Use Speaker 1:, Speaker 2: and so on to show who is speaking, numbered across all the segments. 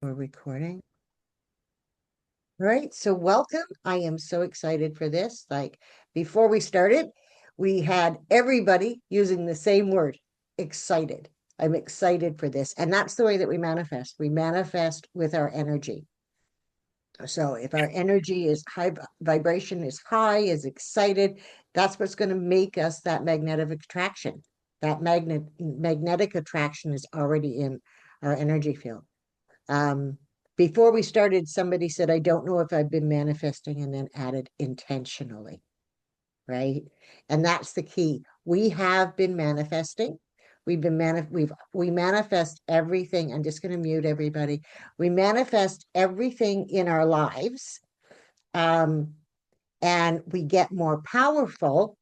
Speaker 1: We're recording. All right, so welcome. I am so excited for this. Like before we started, we had everybody using the same word, excited. I'm excited for this. And that's the way that we manifest. We manifest with our energy. So if our energy is high, vibration is high, is excited, that's what's going to make us that magnetic attraction. That magnetic attraction is already in our energy field. Um, Before we started, somebody said, I don't know if I've been manifesting, and then added intentionally, right? And that's the key. We have been manifesting. We manifest everything. I'm just going to mute everybody. We manifest everything in our lives. Um, and we get more powerful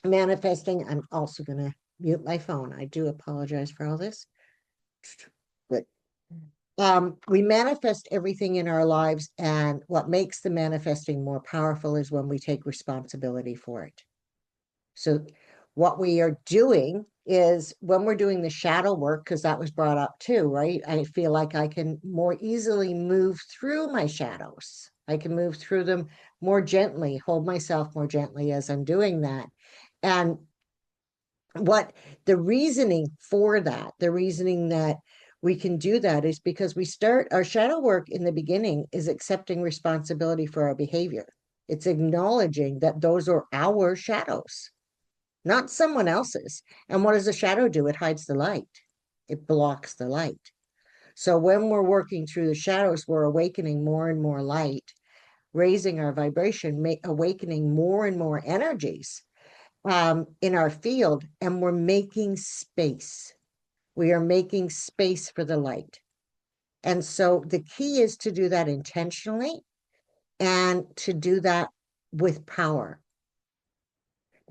Speaker 1: manifesting. I'm also going to mute my phone. I do apologize for all this. But we manifest everything in our lives, and what makes the manifesting more powerful is when we take responsibility for it. So what we are doing is when we're doing the shadow work, because that was brought up too, right? I feel like I can more easily move through my shadows. I can move through them more gently, hold myself more gently as I'm doing that. And what the reasoning for that, the reasoning that we can do that is because we start our shadow work in the beginning is accepting responsibility for our behavior. It's acknowledging that those are our shadows, not someone else's. And what does a shadow do? It hides the light, it blocks the light. So when we're working through the shadows, we're awakening more and more light, raising our vibration, awakening more and more energies in our field, and we're making space. We are making space for the light. And so the key is to do that intentionally and to do that with power.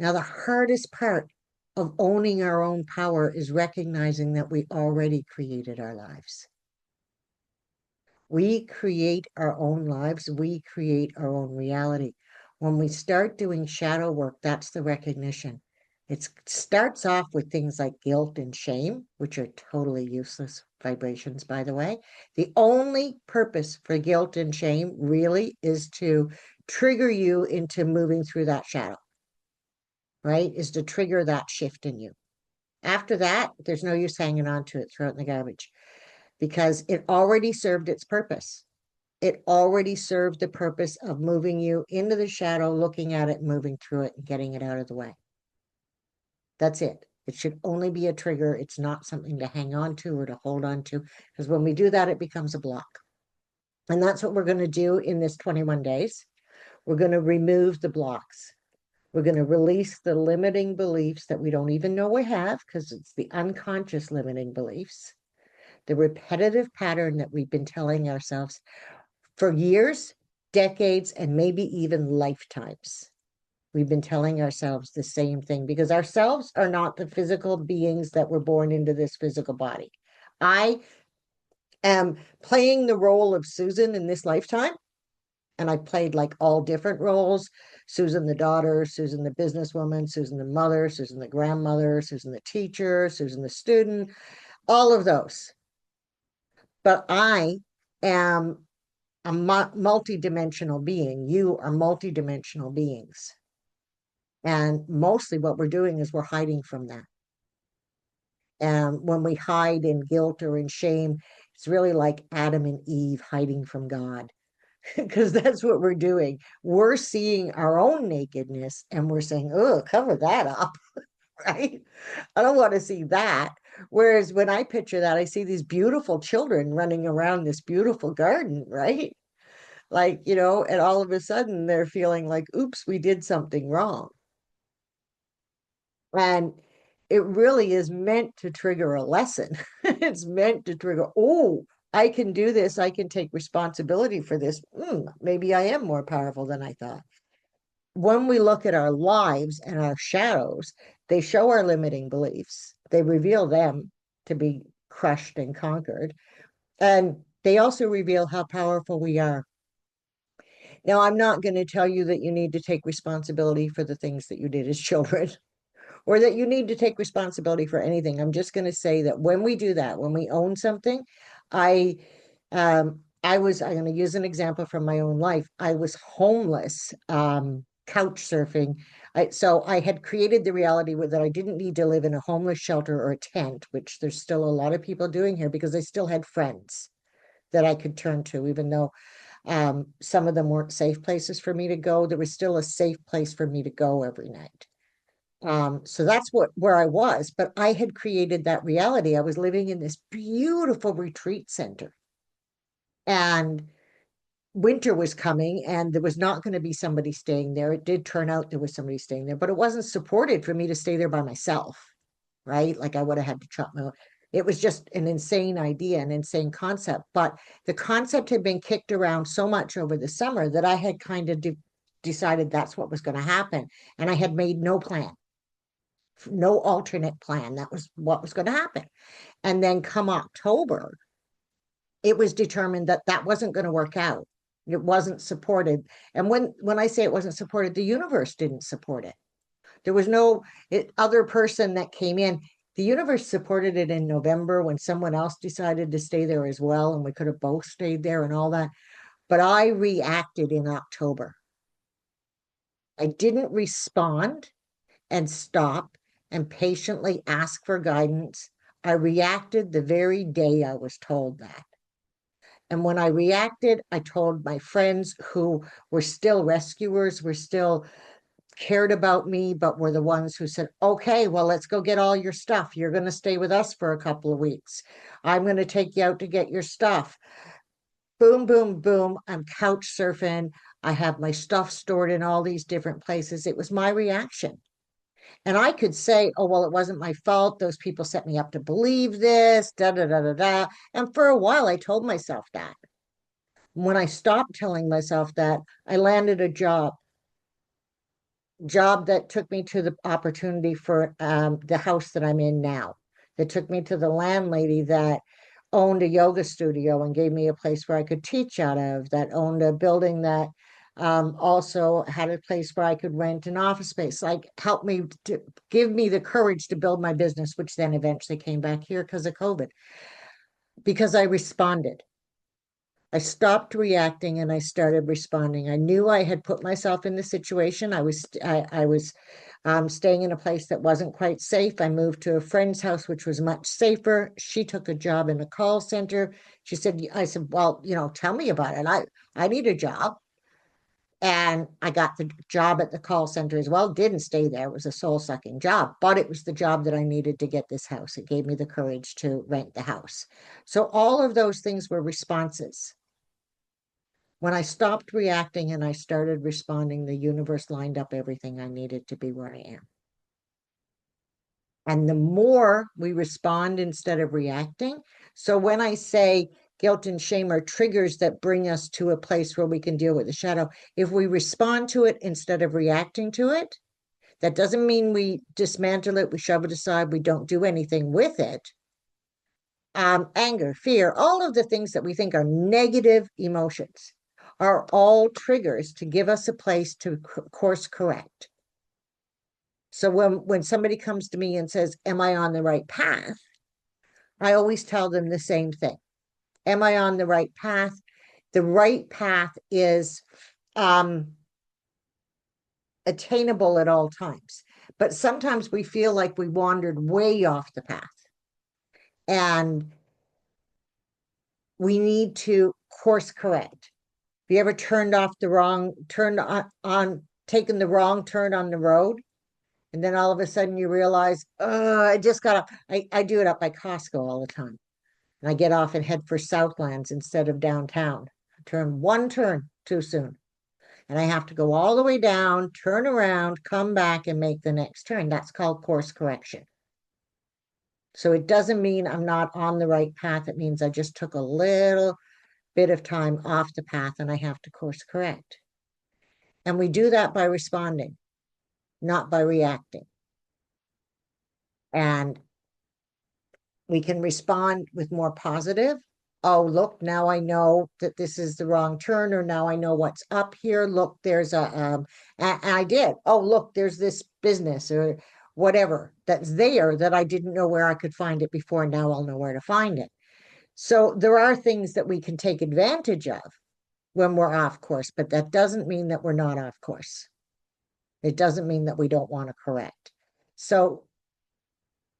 Speaker 1: Now, the hardest part of owning our own power is recognizing that we already created our lives. We create our own lives, we create our own reality. When we start doing shadow work, that's the recognition. It starts off with things like guilt and shame, which are totally useless vibrations, by the way. The only purpose for guilt and shame really is to trigger you into moving through that shadow, right? Is to trigger that shift in you. After that, there's no use hanging on to it, throw it in the garbage, because it already served its purpose. It already served the purpose of moving you into the shadow, looking at it, moving through it, and getting it out of the way. That's it. It should only be a trigger. It's not something to hang on to or to hold on to, because when we do that, it becomes a block. And that's what we're going to do in this 21 days. We're going to remove the blocks. We're going to release the limiting beliefs that we don't even know we have, because it's the unconscious limiting beliefs, the repetitive pattern that we've been telling ourselves for years, decades, and maybe even lifetimes. We've been telling ourselves the same thing, because ourselves are not the physical beings that were born into this physical body. I am playing the role of Susan in this lifetime, and I played like all different roles: Susan the daughter, Susan the businesswoman, Susan the mother, Susan the grandmother, Susan the teacher, Susan the student, all of those. But I am a multi-dimensional being. You are multi-dimensional beings. And mostly what we're doing is we're hiding from that. And when we hide in guilt or in shame, it's really like Adam and Eve hiding from God, because that's what we're doing. We're seeing our own nakedness and we're saying, oh, cover that up, right? I don't want to see that. Whereas when I picture that, I see these beautiful children running around this beautiful garden, right? Like, and all of a sudden they're feeling like, oops, we did something wrong. And it really is meant to trigger a lesson. It's meant to trigger, oh, I can do this. I can take responsibility for this. Maybe I am more powerful than I thought. When we look at our lives and our shadows, they show our limiting beliefs. They reveal them to be crushed and conquered. And they also reveal how powerful we are. Now, I'm not going to tell you that you need to take responsibility for the things that you did as children, or that you need to take responsibility for anything. I'm just going to say that when we do that, when we own something, I I'm going to use an example from my own life. I was homeless, couch surfing. So I had created the reality that I didn't need to live in a homeless shelter or a tent, which there's still a lot of people doing here because I still had friends that I could turn to, even though some of them weren't safe places for me to go. There was still a safe place for me to go every night. So that's where I was, but I had created that reality. I was living in this beautiful retreat center, and winter was coming, and there was not going to be somebody staying there. It did turn out there was somebody staying there, but it wasn't supported for me to stay there by myself, right? Like I would have had to chop my own. It was just an insane idea, an insane concept. But the concept had been kicked around so much over the summer that I had kind of decided that's what was going to happen. And I had made no plan, no alternate plan. That was what was going to happen. And then come October, it was determined that that wasn't going to work out. It wasn't supported. And when I say it wasn't supported, the universe didn't support it. There was no other person that came in. The universe supported it in November when someone else decided to stay there as well, and we could have both stayed there and all that. But I reacted in October. I didn't respond and stop and patiently ask for guidance. I reacted the very day I was told that. And when I reacted, I told my friends who were still rescuers, were still cared about me, but were the ones who said, okay, well, let's go get all your stuff. You're going to stay with us for a couple of weeks. I'm going to take you out to get your stuff. Boom, boom, boom. I'm couch surfing. I have my stuff stored in all these different places. It was my reaction. And I could say, oh, well, it wasn't my fault. Those people set me up to believe this, da, da, da, da, da. And for a while, I told myself that. When I stopped telling myself that, I landed a job that took me to the opportunity for the house that I'm in now. That took me to the landlady that owned a yoga studio and gave me a place where I could teach out of, that owned a building that also had a place where I could rent an office space, like help me to give me the courage to build my business, which then eventually came back here because of COVID, because I responded. I stopped reacting and I started responding. I knew I had put myself in the situation. I was staying in a place that wasn't quite safe. I moved to a friend's house, which was much safer. She took a job in a call center. I said, well, tell me about it. I need a job. And I got the job at the call center as well. Didn't stay there. It was a soul sucking job, but it was the job that I needed to get this house. It gave me the courage to rent the house. So all of those things were responses. When I stopped reacting and I started responding, the universe lined up everything I needed to be where I am. And the more we respond instead of reacting. So when I say guilt and shame are triggers that bring us to a place where we can deal with the shadow, if we respond to it instead of reacting to it, that doesn't mean we dismantle it, we shove it aside, we don't do anything with it. Anger, fear, all of the things that we think are negative emotions are all triggers to give us a place to course correct. So when somebody comes to me and says, am I on the right path? I always tell them the same thing. Am I on the right path? The right path is attainable at all times. But sometimes we feel like we wandered way off the path. And we need to course correct. Have you ever turned on taken the wrong turn on the road? And then all of a sudden you realize, oh, I just got off. I do it up by Costco all the time. And I get off and head for Southlands instead of downtown. Turn one turn too soon. And I have to go all the way down, turn around, come back and make the next turn. That's called course correction. So it doesn't mean I'm not on the right path. It means I just took a little bit of time off the path and I have to course correct. And we do that by responding, not by reacting. And we can respond with more positive. Oh, look, now I know that this is the wrong turn, or now I know what's up here. Look, there's and I did. Oh, look, there's this business or whatever that's there that I didn't know where I could find it before. Now I'll know where to find it. So there are things that we can take advantage of when we're off course, but that doesn't mean that we're not off course. It doesn't mean that we don't want to correct. So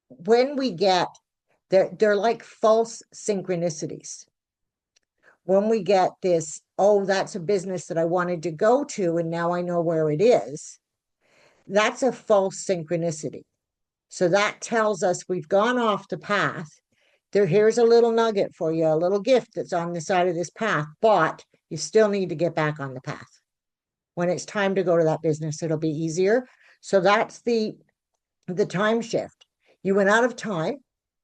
Speaker 1: when we get, they're like false synchronicities. When we get this, oh, that's a business that I wanted to go to, and now I know where it is, that's a false synchronicity. So that tells us we've gone off the path. Here's a little nugget for you, a little gift that's on the side of this path, but you still need to get back on the path. When it's time to go to that business, it'll be easier. So that's the time shift. You went out of time,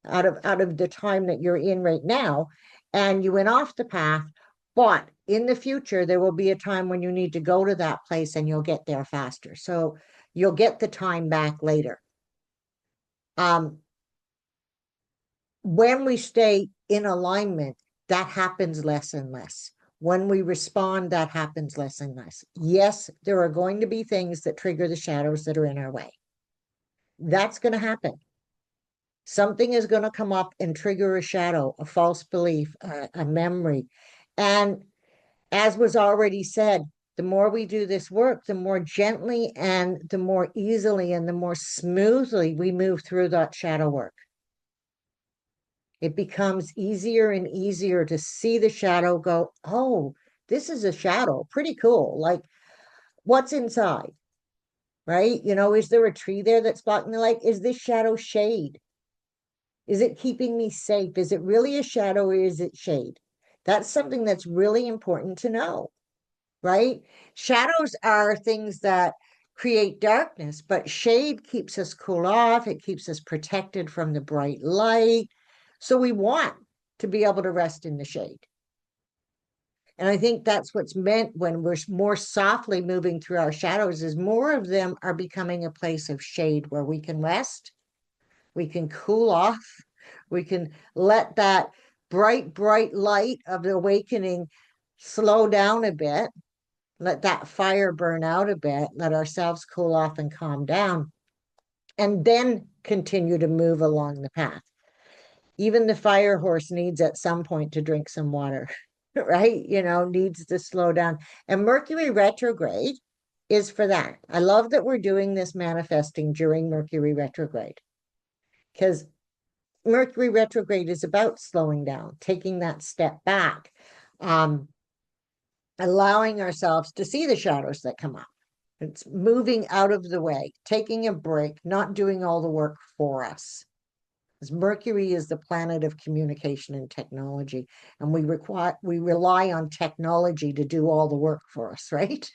Speaker 1: out of the time that you're in right now, and you went off the path. But in the future, there will be a time when you need to go to that place and you'll get there faster. So you'll get the time back later. When we stay in alignment, that happens less and less. When we respond, that happens less and less. Yes, there are going to be things that trigger the shadows that are in our way. That's going to happen. Something is going to come up and trigger a shadow, a false belief, a memory. And as was already said, the more we do this work, the more gently and the more easily and the more smoothly we move through that shadow work. It becomes easier and easier to see the shadow go, oh, this is a shadow. Pretty cool. Like, what's inside? Right? Is there a tree there that's blocking the light? Is this shadow shade? Is it keeping me safe? Is it really a shadow or is it shade? That's something that's really important to know, right? Shadows are things that create darkness, but shade keeps us cool off. It keeps us protected from the bright light. So we want to be able to rest in the shade. And I think that's what's meant when we're more softly moving through our shadows is more of them are becoming a place of shade where we can rest, we can cool off, we can let that bright light of the awakening slow down a bit, let that fire burn out a bit, let ourselves cool off and calm down, and then continue to move along the path. Even the fire horse needs at some point to drink some water, right? Needs to slow down. And Mercury retrograde is for that. I love that we're doing this manifesting during Mercury retrograde because Mercury retrograde is about slowing down, taking that step back, allowing ourselves to see the shadows that come up. It's moving out of the way, taking a break, not doing all the work for us. Because Mercury is the planet of communication and technology, and we rely on technology to do all the work for us, right?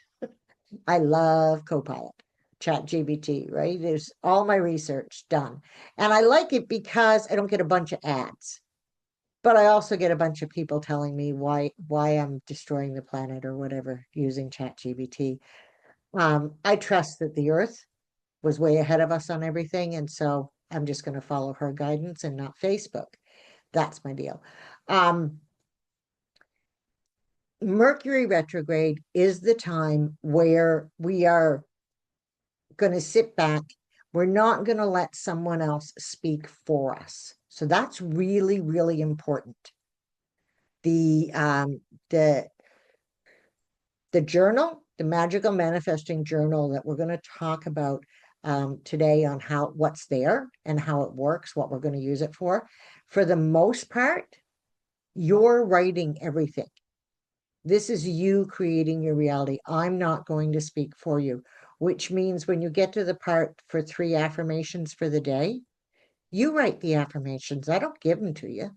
Speaker 1: I love Copilot, ChatGPT, right? There's all my research done. And I like it because I don't get a bunch of ads. But I also get a bunch of people telling me why I'm destroying the planet or whatever using ChatGPT. I trust that the Earth was way ahead of us on everything, and so I'm just going to follow her guidance and not Facebook. That's my deal. Mercury retrograde is the time where we are going to sit back. We're not going to let someone else speak for us. So that's really, really important. The journal, the magical manifesting journal that we're going to talk about today on what's there and how it works, what we're going to use it for the most part, you're writing everything. This is you creating your reality. I'm not going to speak for you, which means when you get to the part for 3 affirmations for the day, you write the affirmations. I don't give them to you.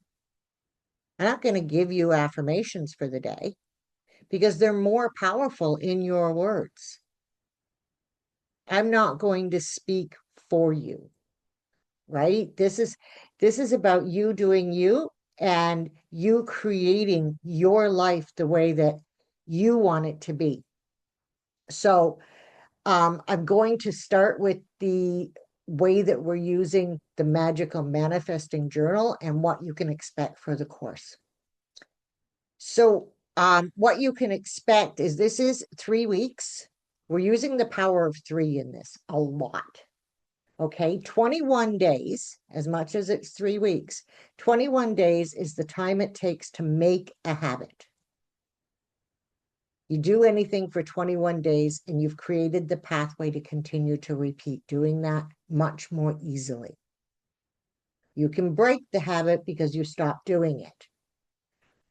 Speaker 1: I'm not going to give you affirmations for the day because they're more powerful in your words. I'm not going to speak for you, right? This is about you doing you and you creating your life the way that you want it to be. So I'm going to start with the way that we're using the magical manifesting journal and what you can expect for the course. So what you can expect is this is 3 weeks. We're using the power of 3 in this a lot. Okay, 21 days, as much as it's 3 weeks, 21 days is the time it takes to make a habit. You do anything for 21 days and you've created the pathway to continue to repeat doing that much more easily. You can break the habit because you stop doing it,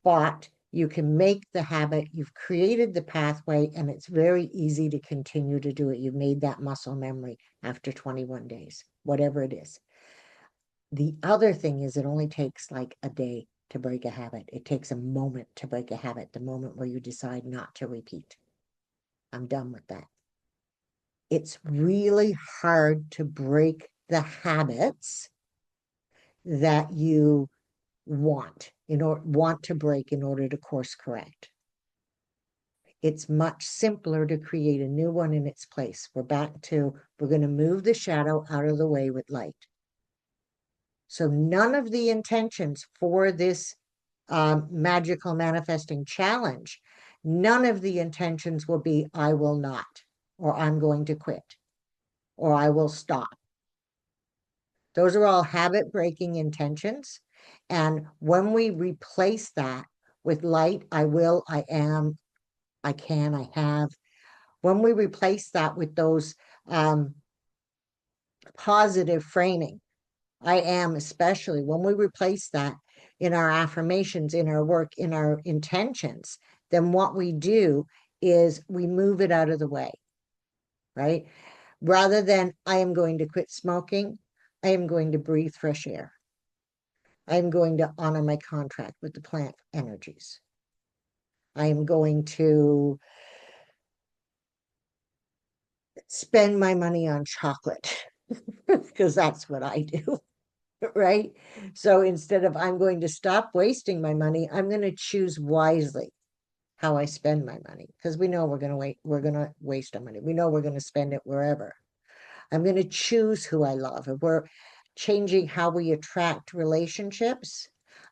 Speaker 1: but you can make the habit. You've created the pathway and it's very easy to continue to do it. You've made that muscle memory after 21 days, whatever it is. The other thing is it only takes like a day to break a habit. It takes a moment to break a habit, the moment where you decide not to repeat. I'm done with that. It's really hard to break the habits that you want to break in order to course correct. It's much simpler to create a new one in its place. We're going to move the shadow out of the way with light. So none of the intentions for this magical manifesting challenge, none of the intentions will be, I will not, or I'm going to quit, or I will stop. Those are all habit breaking intentions. And when we replace that with light, I will, I am, I can, I have, when we replace that with those positive framing, I am, especially when we replace that in our affirmations, in our work, in our intentions, then what we do is we move it out of the way, right? Rather than I am going to quit smoking, I am going to breathe fresh air. I am going to honor my contract with the plant energies. I am going to spend my money on chocolate because that's what I do. Right? So instead of I'm going to stop wasting my money, I'm going to choose wisely how I spend my money because we know we're going to waste our money. We know we're going to spend it wherever. I'm going to choose who I love. If we're changing how we attract relationships,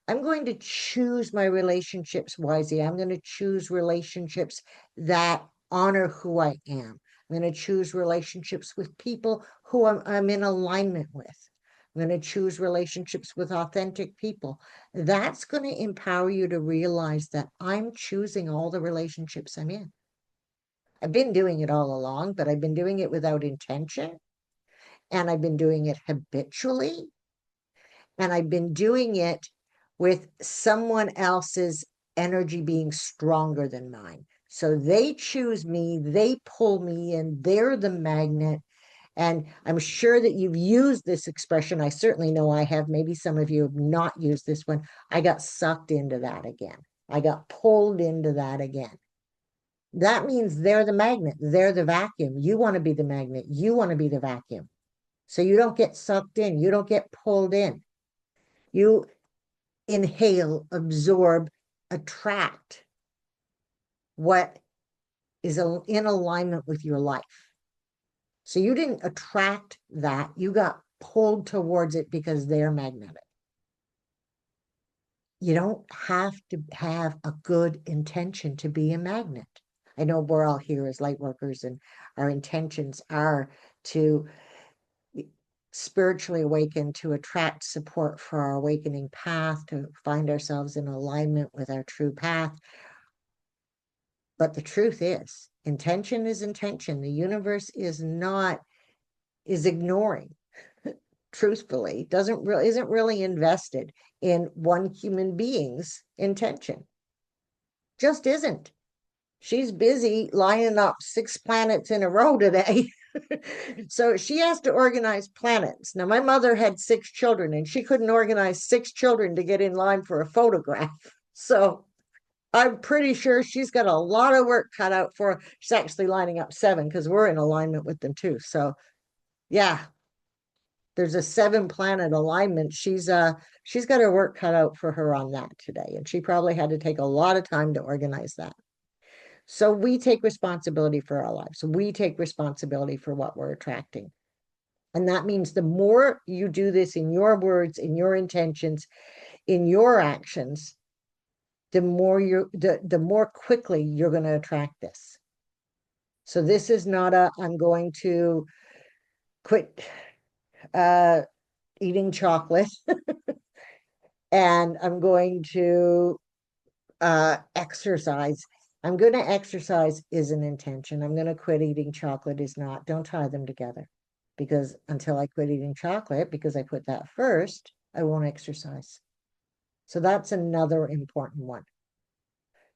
Speaker 1: I'm going to choose my relationships wisely. I'm going to choose relationships that honor who I am. I'm going to choose relationships with people who I'm in alignment with. I'm going to choose relationships with authentic people. That's going to empower you to realize that I'm choosing all the relationships I'm in. I've been doing it all along, but I've been doing it without intention. And I've been doing it habitually. And I've been doing it with someone else's energy being stronger than mine. So they choose me, they pull me in, they're the magnet. And I'm sure that you've used this expression. I certainly know I have. Maybe some of you have not used this one. I got sucked into that again. I got pulled into that again. That means they're the magnet. They're the vacuum. You want to be the magnet. You want to be the vacuum. So you don't get sucked in. You don't get pulled in. You inhale, absorb, attract what is in alignment with your life. So you didn't attract that. You got pulled towards it because they're magnetic. You don't have to have a good intention to be a magnet. I know we're all here as light workers and our intentions are to spiritually awaken, to attract support for our awakening path, to find ourselves in alignment with our true path. But the truth is, intention is intention. The universe is ignoring, truthfully, isn't really invested in one human being's intention. Just isn't. She's busy lining up 6 planets in a row today. So she has to organize planets. Now, my mother had 6 children and she couldn't organize 6 children to get in line for a photograph. So I'm pretty sure she's got a lot of work cut out for her. She's actually lining up 7 because we're in alignment with them too. So yeah, there's a 7 planet alignment. She's got her work cut out for her on that today. And she probably had to take a lot of time to organize that. So we take responsibility for our lives. We take responsibility for what we're attracting. And that means the more you do this in your words, in your intentions, in your actions, the more quickly you're going to attract this. So this is not I'm going to quit uh, eating chocolate, and I'm going to exercise. I'm going to exercise is an intention. I'm going to quit eating chocolate is not. Don't tie them together, because until I quit eating chocolate, because I put that first, I won't exercise. So that's another important one.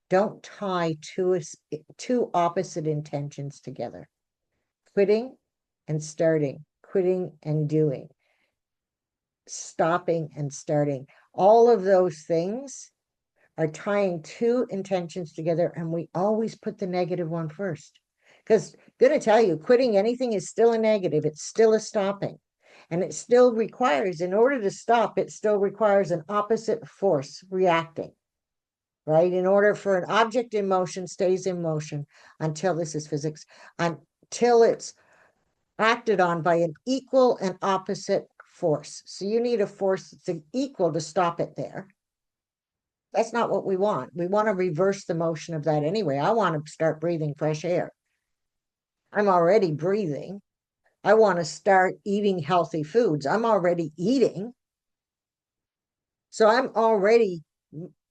Speaker 1: Don't tie two opposite intentions together. Quitting and starting, quitting and doing, stopping and starting. All of those things are tying two intentions together, and we always put the negative one first. Because I'm going to tell you, quitting anything is still a negative. It's still a stopping. And it still requires, in order to stop, it still requires an opposite force reacting, right? In order for an object in motion stays in motion until, this is physics, until it's acted on by an equal and opposite force. So you need a force that's equal to stop it there. That's not what we want. We want to reverse the motion of that anyway. I want to start breathing fresh air. I'm already breathing. I want to start eating healthy foods. I'm already eating. So I'm already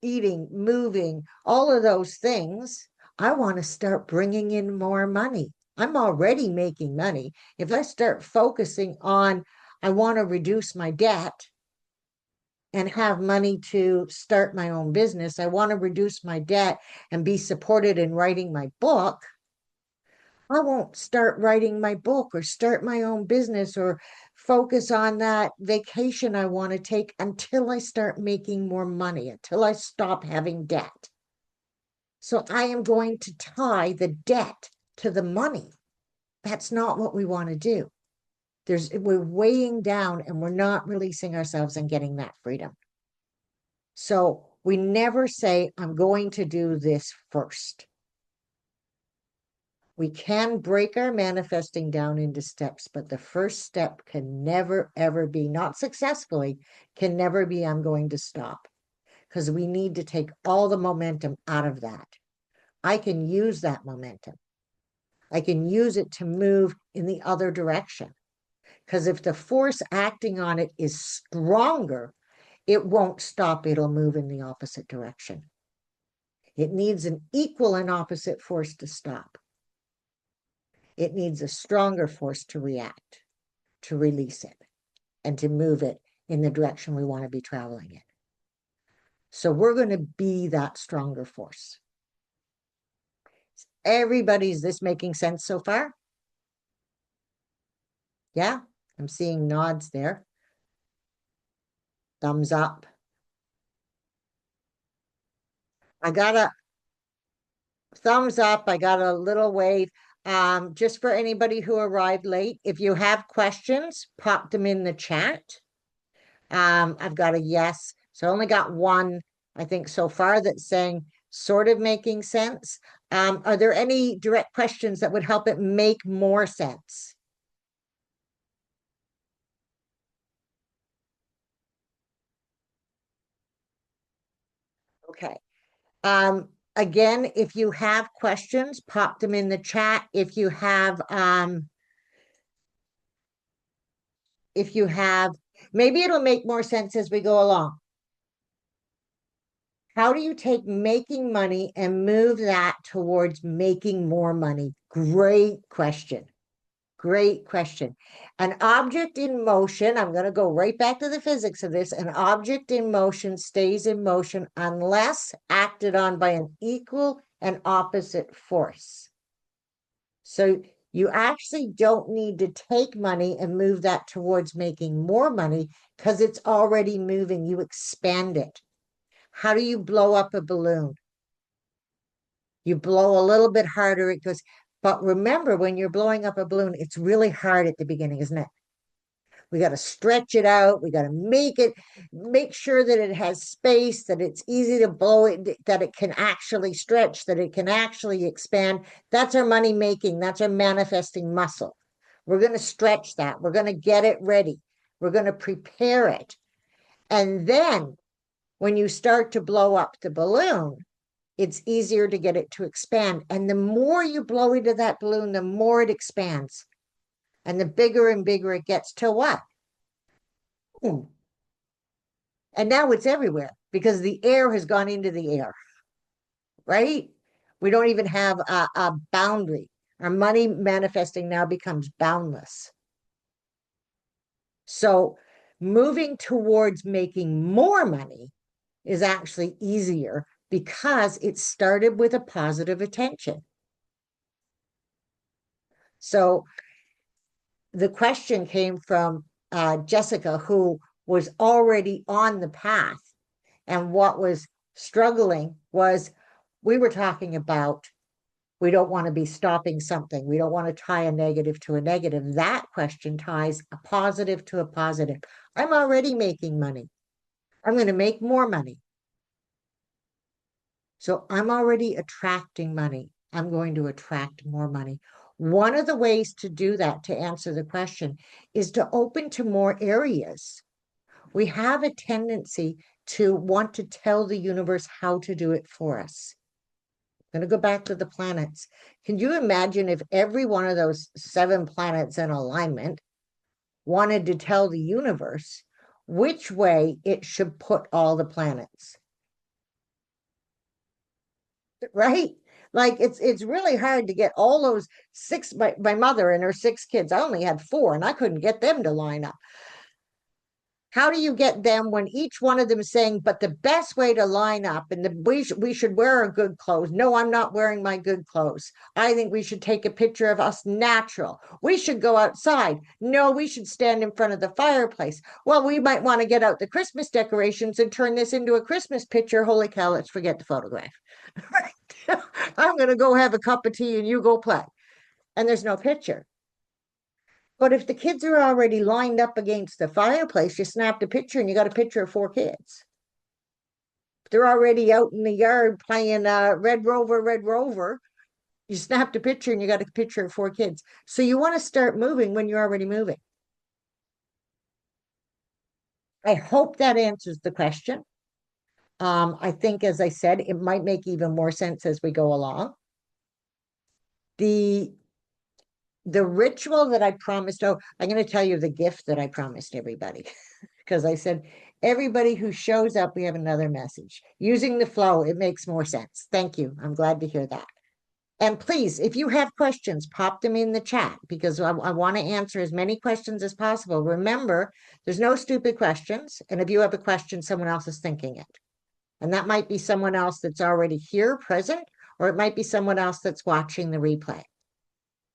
Speaker 1: eating, moving, all of those things. I want to start bringing in more money. I'm already making money. If I start focusing on, I want to reduce my debt and have money to start my own business, I want to reduce my debt and be supported in writing my book, I won't start writing my book or start my own business or focus on that vacation I want to take until I start making more money, until I stop having debt. So I am going to tie the debt to the money. That's not what we want to do. We're weighing down and we're not releasing ourselves and getting that freedom. So we never say, I'm going to do this first. We can break our manifesting down into steps, but the first step can never, ever be, not successfully, can never be, I'm going to stop, because we need to take all the momentum out of that. I can use that momentum. I can use it to move in the other direction. Because if the force acting on it is stronger, it won't stop. It'll move in the opposite direction. It needs an equal and opposite force to stop. It needs a stronger force to react, to release it, and to move it in the direction we want to be traveling in. So we're going to be that stronger force. Everybody's this making sense so far? Yeah, I'm seeing nods there. Thumbs up. I got a thumbs up. I got a little wave. Just for anybody who arrived late, if you have questions, pop them in the chat. I've got a yes. So I only got one, I think, so far that's saying sort of making sense. Are there any direct questions that would help it make more sense? Okay. Again, if you have questions, pop them in the chat. If you have, maybe it'll make more sense as we go along. How do you take making money and move that towards making more money? Great question. Great question. An object in motion, I'm going to go right back to the physics of this. An object in motion stays in motion unless acted on by an equal and opposite force. So you actually don't need to take money and move that towards making more money because it's already moving. You expand it. How do you blow up a balloon? You blow a little bit harder, it goes. But remember, when you're blowing up a balloon, it's really hard at the beginning, isn't it? We got to stretch it out. We got to make sure that it has space, that it's easy to blow it, that it can actually stretch, that it can actually expand. That's our money making. That's our manifesting muscle. We're going to stretch that. We're going to get it ready. We're going to prepare it. And then when you start to blow up the balloon, it's easier to get it to expand. And the more you blow into that balloon, the more it expands. And the bigger and bigger it gets till what? boom. And now it's everywhere because the air has gone into the air, right? We don't even have a boundary. Our money manifesting now becomes boundless. So moving towards making more money is actually easier because it started with a positive attention. So the question came from Jessica, who was already on the path. And what was struggling was we were talking about we don't want to be stopping something. We don't want to tie a negative to a negative. That question ties a positive to a positive. I'm already making money. I'm going to make more money. So I'm already attracting money. I'm going to attract more money. One of the ways to do that, to answer the question, is to open to more areas. We have a tendency to want to tell the universe how to do it for us. I'm going to go back to the planets. Can you imagine if every one of those 7 planets in alignment wanted to tell the universe which way it should put all the planets? Right? Like it's really hard to get all those 6, my mother and her 6 kids. I only had 4 and I couldn't get them to line up. How do you get them when each one of them is saying, but the best way to line up and we should wear our good clothes? No, I'm not wearing my good clothes. I think we should take a picture of us natural. We should go outside. No, we should stand in front of the fireplace. Well, we might want to get out the Christmas decorations and turn this into a Christmas picture. Holy cow, let's forget the photograph. I'm going to go have a cup of tea and you go play. And there's no picture. But if the kids are already lined up against the fireplace, you snapped a picture and you got a picture of 4 kids. They're already out in the yard playing Red Rover, Red Rover. You snapped a picture and you got a picture of 4 kids. So you want to start moving when you're already moving. I hope that answers the question. I think, as I said, it might make even more sense as we go along. The ritual that I promised, I'm going to tell you the gift that I promised everybody. Because I said, everybody who shows up, we have another message. Using the flow, it makes more sense. Thank you. I'm glad to hear that. And please, if you have questions, pop them in the chat because I want to answer as many questions as possible. Remember, there's no stupid questions. And if you have a question, someone else is thinking it. And that might be someone else that's already here present, or it might be someone else that's watching the replay.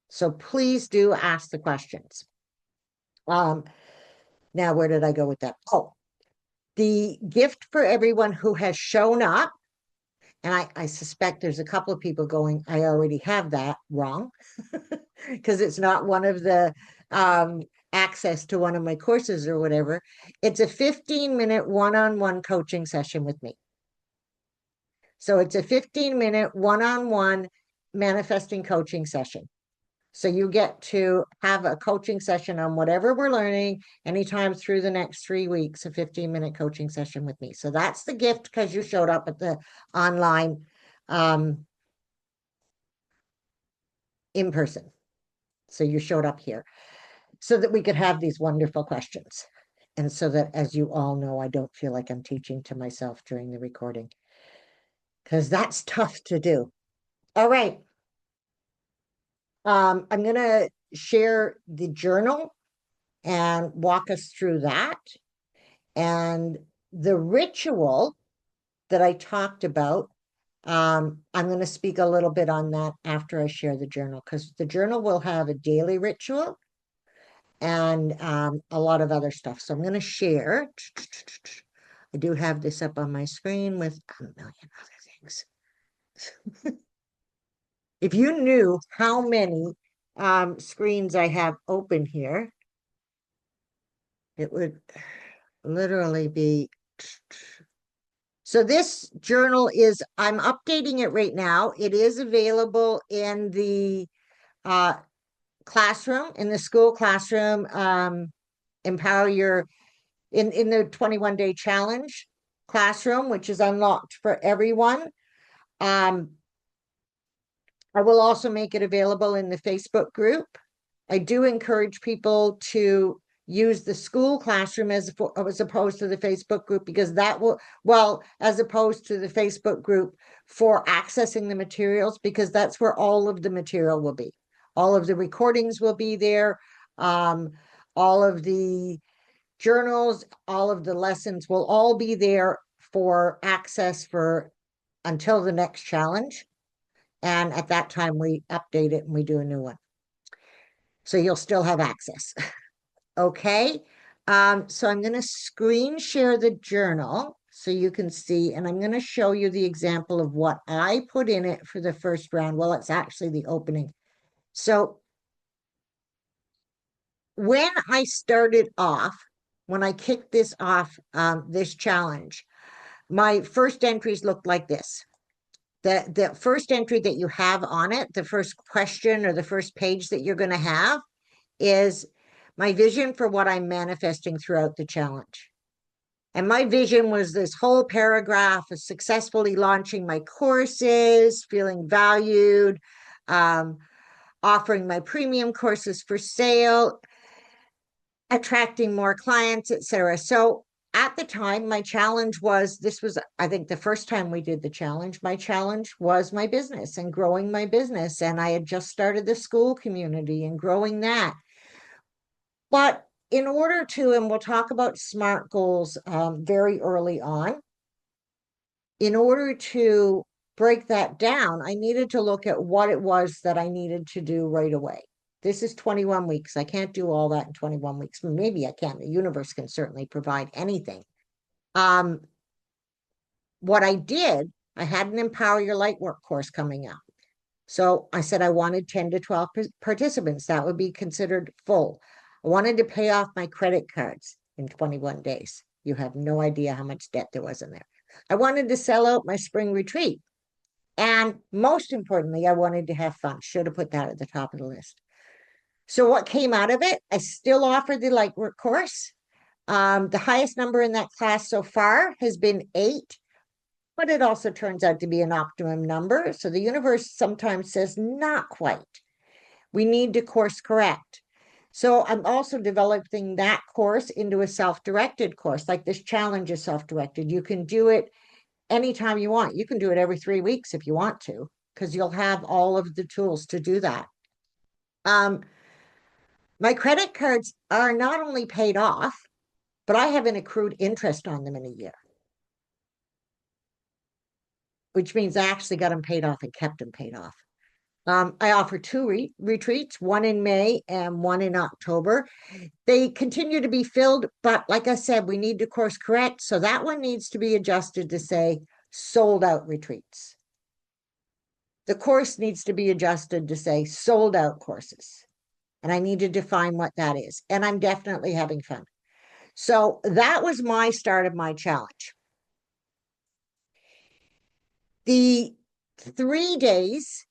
Speaker 1: So please do ask the questions. Now, where did I go with that? Oh, the gift for everyone who has shown up, and I suspect there's a couple of people going, I already have that wrong, because it's not one of the access to one of my courses or whatever. It's a 15-minute one-on-one coaching session with me. So it's a 15-minute one-on-one manifesting coaching session. So you get to have a coaching session on whatever we're learning anytime through the next 3 weeks, a 15-minute coaching session with me. So that's the gift because you showed up at the online in person. So you showed up here so that we could have these wonderful questions. And so that, as you all know, I don't feel like I'm teaching to myself during the recording because that's tough to do. All right. I'm going to share the journal and walk us through that. And the ritual that I talked about, I'm going to speak a little bit on that after I share the journal, because the journal will have a daily ritual and a lot of other stuff. So I'm going to share. I do have this up on my screen with a million other things. If you knew how many screens I have open here, it would literally be. So this journal is, I'm updating it right now. It is available in the classroom, in the Skool classroom, empower your, in the 21-day challenge classroom, which is unlocked for everyone. I will also make it available in the Facebook group. I do encourage people to use the Skool classroom as opposed to the Facebook group, because that will, well, as opposed to the Facebook group for accessing the materials, because that's where all of the material will be. All of the recordings will be there. All of the journals, all of the lessons will all be there for access for until the next challenge. And at that time, we update it and we do a new one. So you'll still have access. Okay. So I'm going to screen share the journal so you can see, and I'm going to show you the example of what I put in it for the first round. Well, it's actually the opening. So when I started off, when I kicked this off, this challenge, my first entries looked like this. The first entry that you have on it, the first question or the first page that you're going to have is my vision for what I'm manifesting throughout the challenge. And my vision was this whole paragraph of successfully launching my courses, feeling valued, offering my premium courses for sale, attracting more clients, etc. So at the time, my challenge was, this was, I think, the first time we did the challenge. My challenge was my business and growing my business. And I had just started the Skool community and growing that. But in order to, and we'll talk about SMART goals very early on, in order to break that down, I needed to look at what it was that I needed to do right away. This is 21 weeks. I can't do all that in 21 weeks. Maybe I can. The universe can certainly provide anything. What I did, I had an Empower Your Light Work course coming up. So I said I wanted 10 to 12 participants. That would be considered full. I wanted to pay off my credit cards in 21 days. You have no idea how much debt there was in there. I wanted to sell out my spring retreat. And most importantly, I wanted to have fun. Should have put that at the top of the list. So what came out of it? I still offer the light work course. The highest number in that class so far has been 8, but it also turns out to be an optimum number. So the universe sometimes says, not quite. We need to course correct. So I'm also developing that course into a self-directed course, like this challenge is self-directed. You can do it anytime you want. You can do it every 3 weeks if you want to, because you'll have all of the tools to do that. My credit cards are not only paid off, but I have an accrued interest on them in a year, which means I actually got them paid off and kept them paid off. I offer 2 retreats, one in May and one in October. They continue to be filled, but like I said, we need to course correct. So that one needs to be adjusted to say sold out retreats. The course needs to be adjusted to say sold out courses. And I need to define what that is. And I'm definitely having fun. So that was my start of my challenge. The 3 days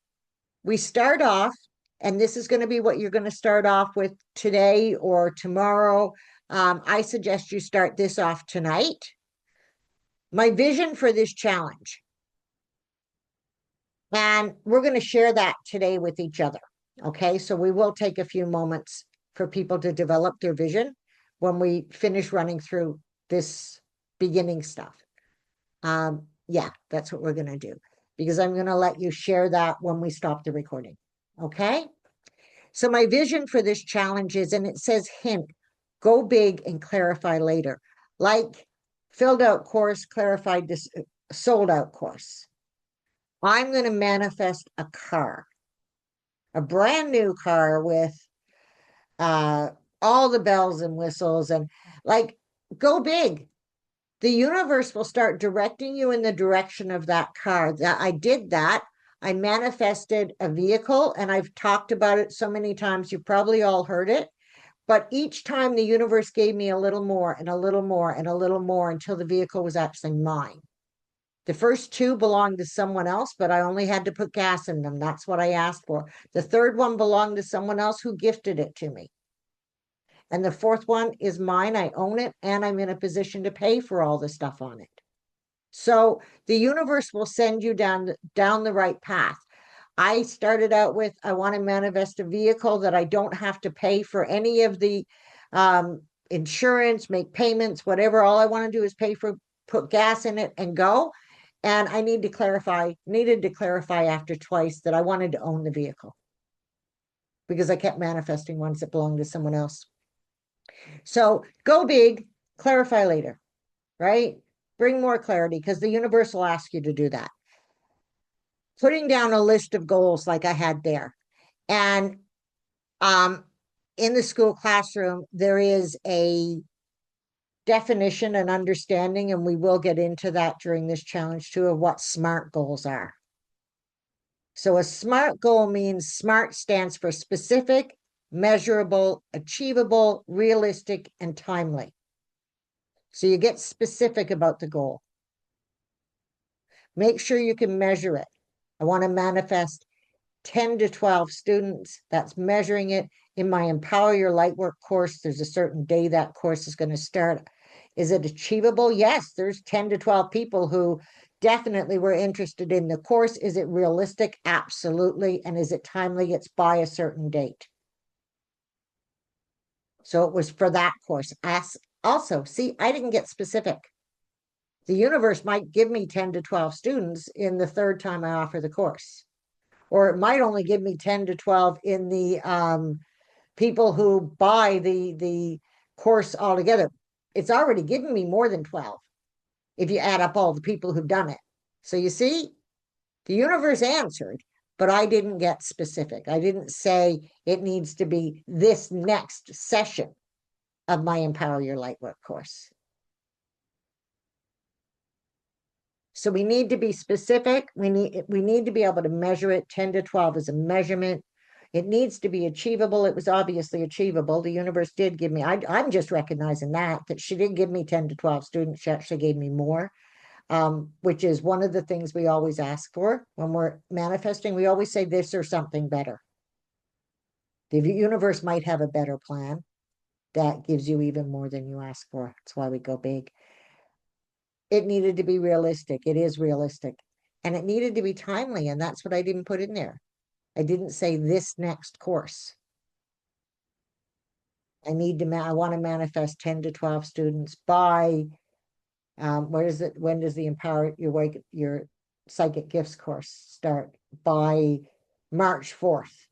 Speaker 1: we start off, and this is going to be what you're going to start off with today or tomorrow. I suggest you start this off tonight. My vision for this challenge. And we're going to share that today with each other. Okay, so we will take a few moments for people to develop their vision when we finish running through this beginning stuff. Yeah, that's what we're going to do, because I'm going to let you share that when we stop the recording. Okay, so my vision for this challenge is, and it says hint, go big and clarify later. Like filled out course, clarified this sold out course. I'm going to manifest a car, a brand new car with all the bells and whistles, and like go big. The universe will start directing you in the direction of that car. That I did that. I manifested a vehicle, and I've talked about it so many times. You've probably all heard it. But each time the universe gave me a little more and a little more and a little more until the vehicle was actually mine. The first 2 belonged to someone else, but I only had to put gas in them. That's what I asked for. The third one belonged to someone else who gifted it to me. And the fourth one is mine. I own it, and I'm in a position to pay for all the stuff on it. So the universe will send you down the right path. I started out with, I want to manifest a vehicle that I don't have to pay for any of the insurance, make payments, whatever. All I want to do is pay for, put gas in it and go. And I needed to clarify after twice that I wanted to own the vehicle because I kept manifesting ones that belonged to someone else. So go big, clarify later, right? Bring more clarity because the universe will ask you to do that. Putting down a list of goals like I had there. And in the school classroom, there is a definition and understanding, and we will get into that during this challenge too, of what SMART goals are. So a SMART goal means SMART stands for specific, measurable, achievable, realistic, and timely. So you get specific about the goal. Make sure you can measure it. I want to manifest 10 to 12 students. That's measuring it. In my Empower Your Lightwork course, there's a certain day that course is going to start. Is it achievable? Yes, there's 10 to 12 people who definitely were interested in the course. Is it realistic? Absolutely. And is it timely? It's by a certain date. So it was for that course. Also, see, I didn't get specific. The universe might give me 10 to 12 students in the third time I offer the course. Or it might only give me 10 to 12 in the people who buy the course altogether. It's already given me more than 12 if you add up all the people who've done it. So you see, the universe answered, but I didn't get specific. I didn't say it needs to be this next session of my Empower Your Lightwork course. So we need to be specific. We need to be able to measure it. 10 to 12 is a measurement. It needs to be achievable. It was obviously achievable. The universe did give me, I'm just recognizing that she didn't give me 10 to 12 students. She actually gave me more, which is one of the things we always ask for when we're manifesting. We always say this or something better. The universe might have a better plan that gives you even more than you ask for. That's why we go big. It needed to be realistic. It is realistic. And it needed to be timely. And that's what I didn't put in there. I didn't say this next course. I want to manifest 10 to 12 students by, when does the Empower Your Psychic Gifts course start? By March 4th.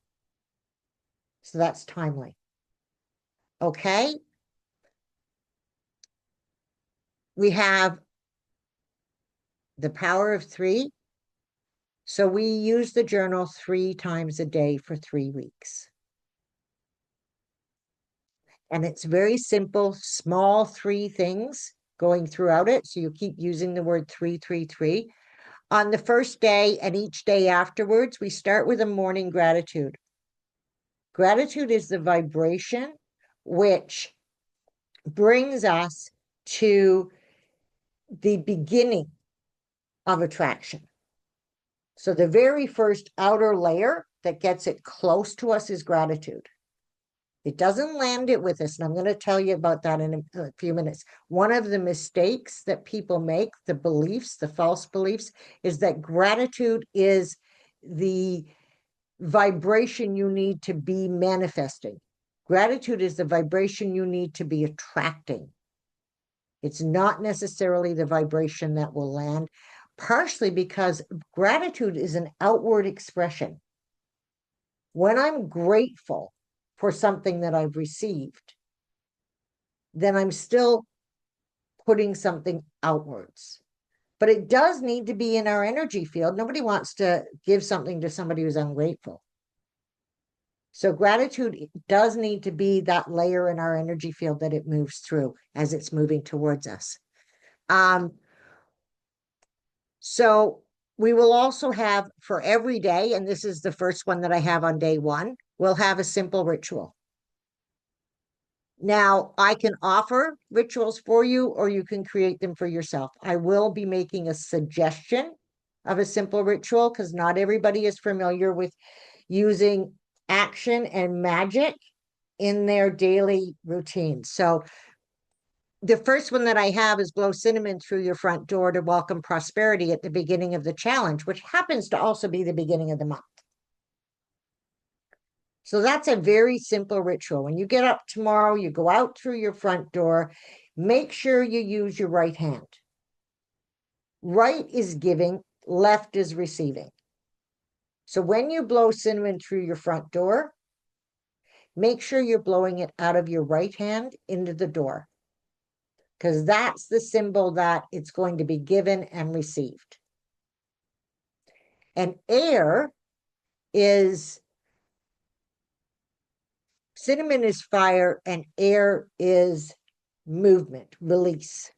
Speaker 1: So that's timely. Okay. We have the power of 3. So we use the journal 3 times a day for 3 weeks. And it's very simple, small 3 things going throughout it. So you keep using the word 333. On the first day and each day afterwards, we start with a morning gratitude. Gratitude is the vibration which brings us to the beginning of attraction. So the very first outer layer that gets it close to us is gratitude. It doesn't land it with us, and I'm going to tell you about that in a few minutes. One of the mistakes that people make, the beliefs, the false beliefs, is that gratitude is the vibration you need to be manifesting. Gratitude is the vibration you need to be attracting. It's not necessarily the vibration that will land, partially because gratitude is an outward expression. When I'm grateful for something that I've received, then I'm still putting something outwards. But it does need to be in our energy field. Nobody wants to give something to somebody who's ungrateful. So gratitude does need to be that layer in our energy field that it moves through as it's moving towards us. So we will also have for every day, and this is the first one that I have on day 1, we'll have a simple ritual. Now, I can offer rituals for you, or you can create them for yourself. I will be making a suggestion of a simple ritual because not everybody is familiar with using action and magic in their daily routine. So the first one that I have is blow cinnamon through your front door to welcome prosperity at the beginning of the challenge, which happens to also be the beginning of the month. So that's a very simple ritual. When you get up tomorrow, you go out through your front door, make sure you use your right hand. Right is giving, left is receiving. So when you blow cinnamon through your front door, make sure you're blowing it out of your right hand into the door, because that's the symbol that it's going to be given and received. And air is, cinnamon is fire and air is movement, release.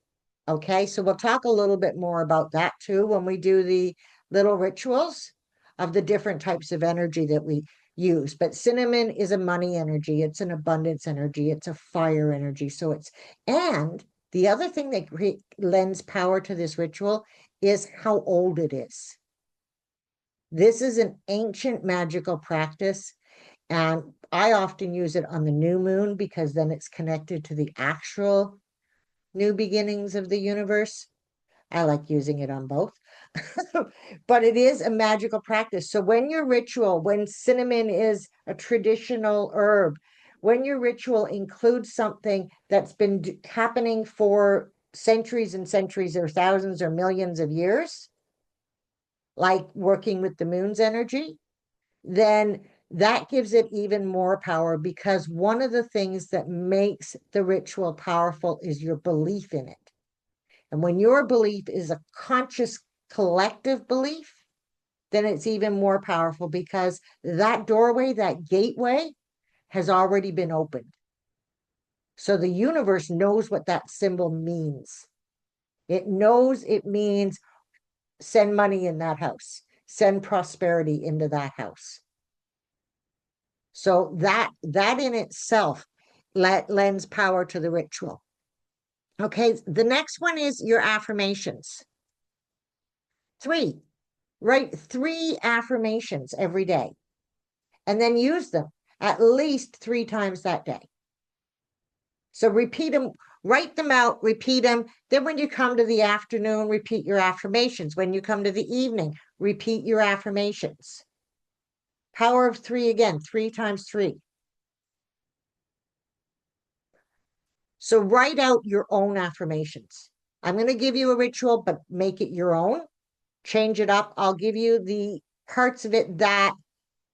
Speaker 1: Okay, so we'll talk a little bit more about that too when we do the little rituals of the different types of energy that we use. But cinnamon is a money energy, it's an abundance energy, it's a fire energy. So it's, and the other thing that lends power to this ritual is how old it is. This is an ancient magical practice, and I often use it on the new moon because then it's connected to the actual new beginnings of the universe. I like using it on both. But it is a magical practice. So when your ritual, when cinnamon is a traditional herb, when your ritual includes something that's been happening for centuries and centuries or thousands or millions of years, like working with the moon's energy, then that gives it even more power, because one of the things that makes the ritual powerful is your belief in it. And when your belief is a conscious collective belief, then it's even more powerful, because that doorway, that gateway has already been opened. So the universe knows what that symbol means. It knows it means send money in that house, send prosperity into that house. So that in itself lends power to the ritual. Okay, the next one is your affirmations. 3, write 3 affirmations every day, and then use them at least 3 times that day. So repeat them, write them out, repeat them. Then when you come to the afternoon, repeat your affirmations. When you come to the evening, repeat your affirmations. Power of 3 again, 3 times 3. So write out your own affirmations. I'm going to give you a ritual, but make it your own. Change it up. I'll give you the parts of it that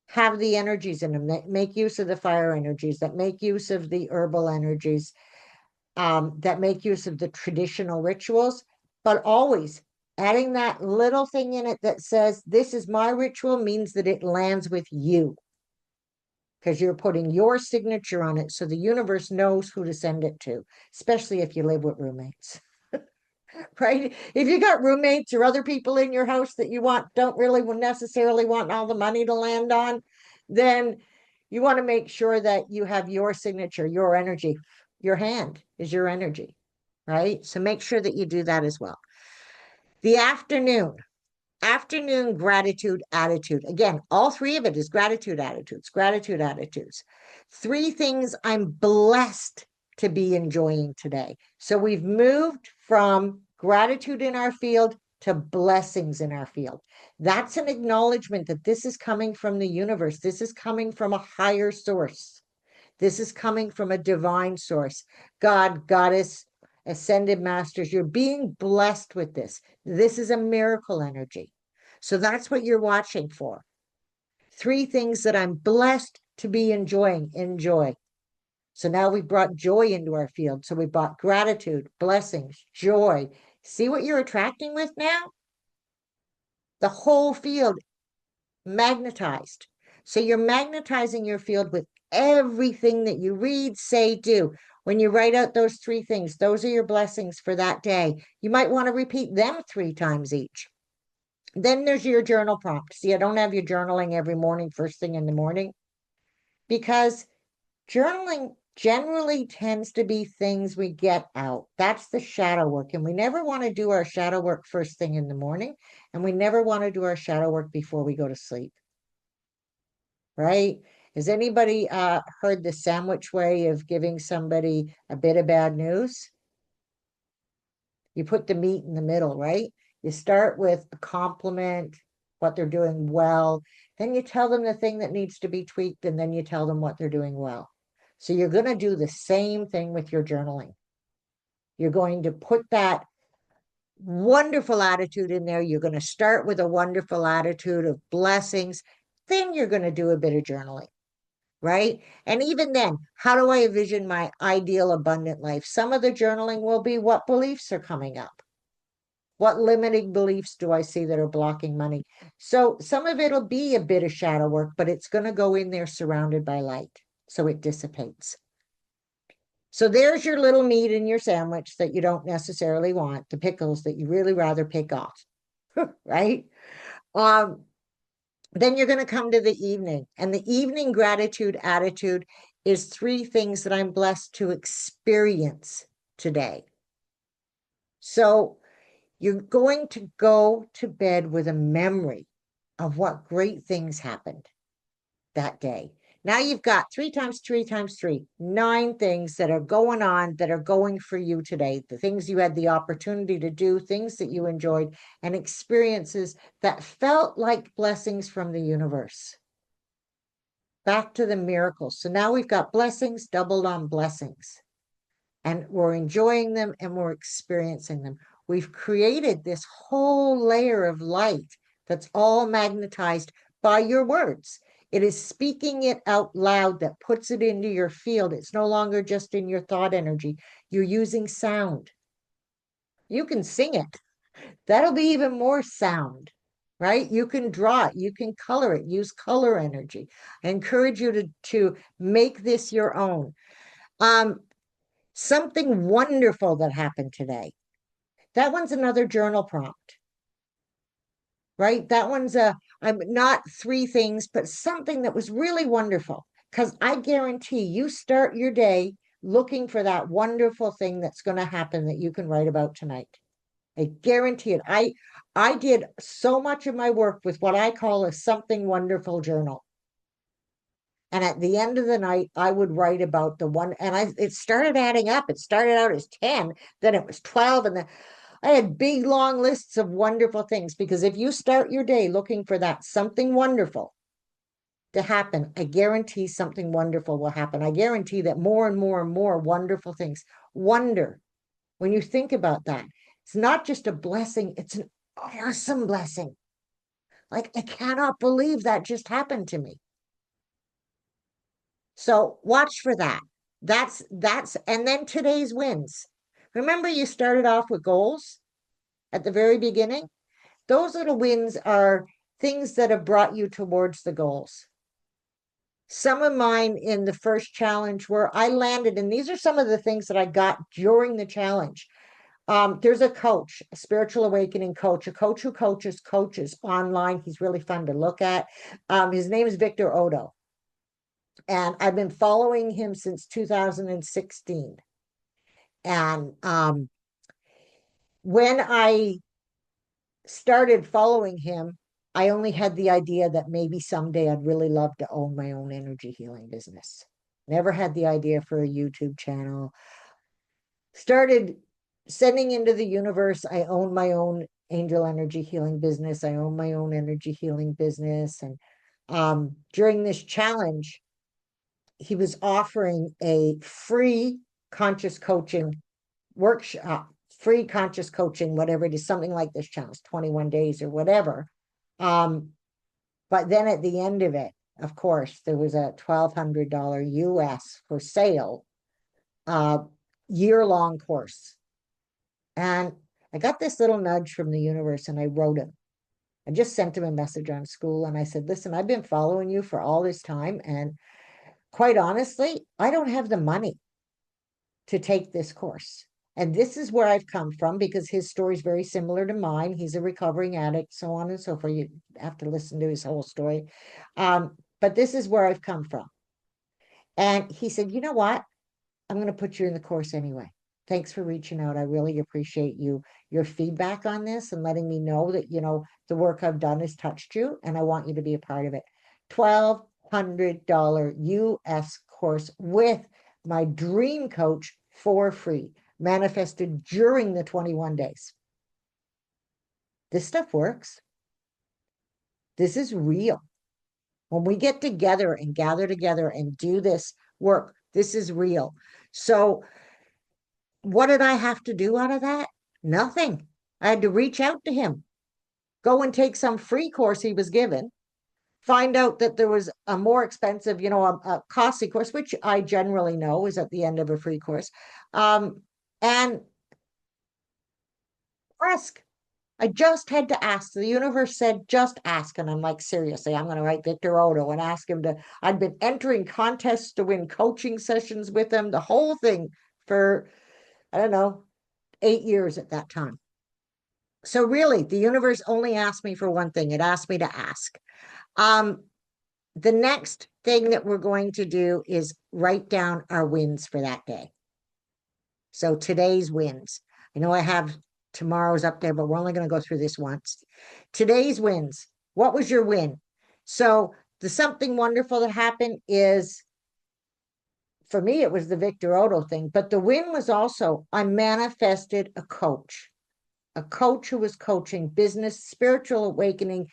Speaker 1: have the energies in them, that make use of the fire energies, that make use of the herbal energies, that make use of the traditional rituals, but always adding that little thing in it that says, this is my ritual, means that it lands with you, because you're putting your signature on it, so the universe knows who to send it to, especially if you live with roommates. Right? If you got roommates or other people in your house that you don't really necessarily want all the money to land on, then you want to make sure that you have your signature, your energy. Your hand is your energy, right? So make sure that you do that as well. The afternoon gratitude attitude. Again, all 3 of it is gratitude attitudes, gratitude attitudes. 3 things I'm blessed to be enjoying today. So we've moved from gratitude in our field to blessings in our field. That's an acknowledgement that this is coming from the universe. This is coming from a higher source. This is coming from a divine source. God, goddess, ascended masters, you're being blessed with this. This is a miracle energy. So that's what you're watching for. 3 things that I'm blessed to be enjoying. Enjoy. So now we brought joy into our field. So we brought gratitude, blessings, joy. See what you're attracting with now? The whole field magnetized. So you're magnetizing your field with everything that you read, say, do. When you write out those 3 things, those are your blessings for that day. You might want to repeat them 3 times each. Then there's your journal prompt. See, I don't have you journaling every morning, first thing in the morning, because journaling generally tends to be things we get out. That's the shadow work. And we never want to do our shadow work first thing in the morning. And we never want to do our shadow work before we go to sleep. Right? Has anybody heard the sandwich way of giving somebody a bit of bad news? You put the meat in the middle, right? You start with a compliment, what they're doing well, Then you tell them the thing that needs to be tweaked, and then you tell them what they're doing well. So you're going to do the same thing with your journaling. You're going to put that wonderful attitude in there. You're going to start with a wonderful attitude of blessings. Then you're going to do a bit of journaling, right? And even then, how do I envision my ideal abundant life? Some of the journaling will be what beliefs are coming up. What limiting beliefs do I see that are blocking money? So some of it'll be a bit of shadow work, but it's going to go in there surrounded by light. So it dissipates. So there's your little meat in your sandwich that you don't necessarily want, the pickles that you really rather pick off, right? Um, then you're going to come to the evening, and the evening gratitude attitude is 3 things that I'm blessed to experience today. So you're going to go to bed with a memory of what great things happened that day. Now you've got 3 times 3 times 3, 9 things that are going on, that are going for you today. The things you had the opportunity to do, things that you enjoyed, and experiences that felt like blessings from the universe. Back to the miracles. So now we've got blessings doubled on blessings, and we're enjoying them and we're experiencing them. We've created this whole layer of light that's all magnetized by your words. It is speaking it out loud that puts it into your field. It's no longer just in your thought energy. You're using sound. You can sing it. That'll be even more sound, right? You can draw it. You can color it. Use color energy. I encourage you to make this your own. Something wonderful that happened today. That one's another journal prompt, right? That one's I'm not 3 things, but something that was really wonderful. Because I guarantee you start your day looking for that wonderful thing that's going to happen that you can write about tonight. I guarantee it. I did so much of my work with what I call a something wonderful journal. And at the end of the night, I would write about the one, and it started adding up. It started out as 10, then it was 12, and then I had big, long lists of wonderful things, because if you start your day looking for that something wonderful to happen, I guarantee something wonderful will happen. I guarantee that more and more and more wonderful things. Wonder, when you think about that, it's not just a blessing, it's an awesome blessing. Like, I cannot believe that just happened to me. So watch for that. And then today's wins. Remember, you started off with goals at the very beginning? Those little wins are things that have brought you towards the goals. Some of mine in the first challenge were I landed, and these are some of the things that I got during the challenge. There's a coach, a spiritual awakening coach, a coach who coaches coaches online. He's really fun to look at. His name is Victor Odo, and I've been following him since 2016. And when I started following him, I only had the idea that maybe someday I'd really love to own my own energy healing business. Never had the idea for a YouTube channel. Started sending into the universe. I own my own angel energy healing business. I own my own energy healing business. And during this challenge, he was offering a free conscious coaching workshop, free conscious coaching, whatever it is, something like this challenge, 21 days or whatever. But then at the end of it, of course, there was a $1,200 US for sale, year-long course. And I got this little nudge from the universe, and I wrote him. I just sent him a message on Skool, and I said, listen, I've been following you for all this time, and quite honestly, I don't have the money to take this course. And this is where I've come from, because his story is very similar to mine. He's a recovering addict, so on and so forth. You have to listen to his whole story. But this is where I've come from. And he said, you know what? I'm going to put you in the course anyway. Thanks for reaching out. I really appreciate your feedback on this and letting me know that, the work I've done has touched you, and I want you to be a part of it. $1,200 US course with my dream coach for free, manifested during the 21 days. This stuff works. This is real. When we get together and gather together and do this work, this is real. So, what did I have to do out of that? Nothing. I had to reach out to him, go and take some free course he was given, find out that there was a more expensive, a costly course, which I generally know is at the end of a free course, and ask. I just had to ask. The universe said, just ask. And I'm like, seriously, I'm going to write Victor Odo and ask him to. I'd been entering contests to win coaching sessions with him, the whole thing for, I don't know, 8 years at that time. So really, the universe only asked me for one thing. It asked me to ask. Um, the next thing that we're going to do is write down our wins for that day. So today's wins. I know I have tomorrow's up there, but we're only going to go through this once. Today's wins. What was your win? So the something wonderful that happened is, for me, it was the Victor Odo thing, but the win was also I manifested a coach who was coaching business, spiritual awakening,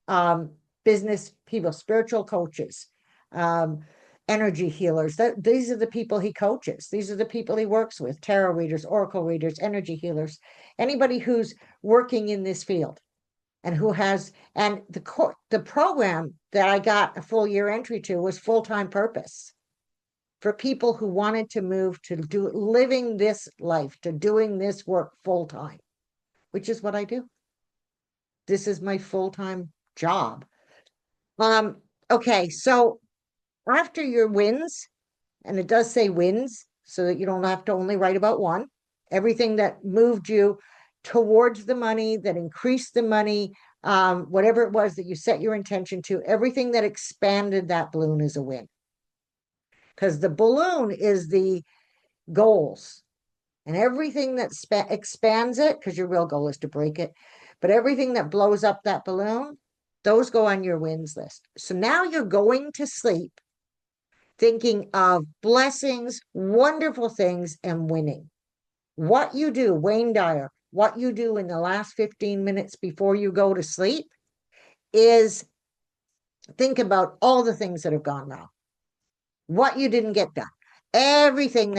Speaker 1: um, business people, spiritual coaches, um, energy healers. These are the people he coaches. These are the people he works with: tarot readers, oracle readers, energy healers, anybody who's working in this field and who has. And the program that I got a full year entry to was full-time purpose for people who wanted to move to living this life, to doing this work full-time, which is what I do. This is my full-time job. Okay, so after your wins, and it does say wins, so that you don't have to only write about one, everything that moved you towards the money, that increased the money, whatever it was that you set your intention to, everything that expanded that balloon is a win. Because the balloon is the goals, and everything that expands it, because your real goal is to break it, but everything that blows up that balloon, those go on your wins list. So now you're going to sleep thinking of blessings, wonderful things, and winning. What you do, Wayne Dyer, what you do in the last 15 minutes before you go to sleep is think about all the things that have gone wrong, what you didn't get done, everything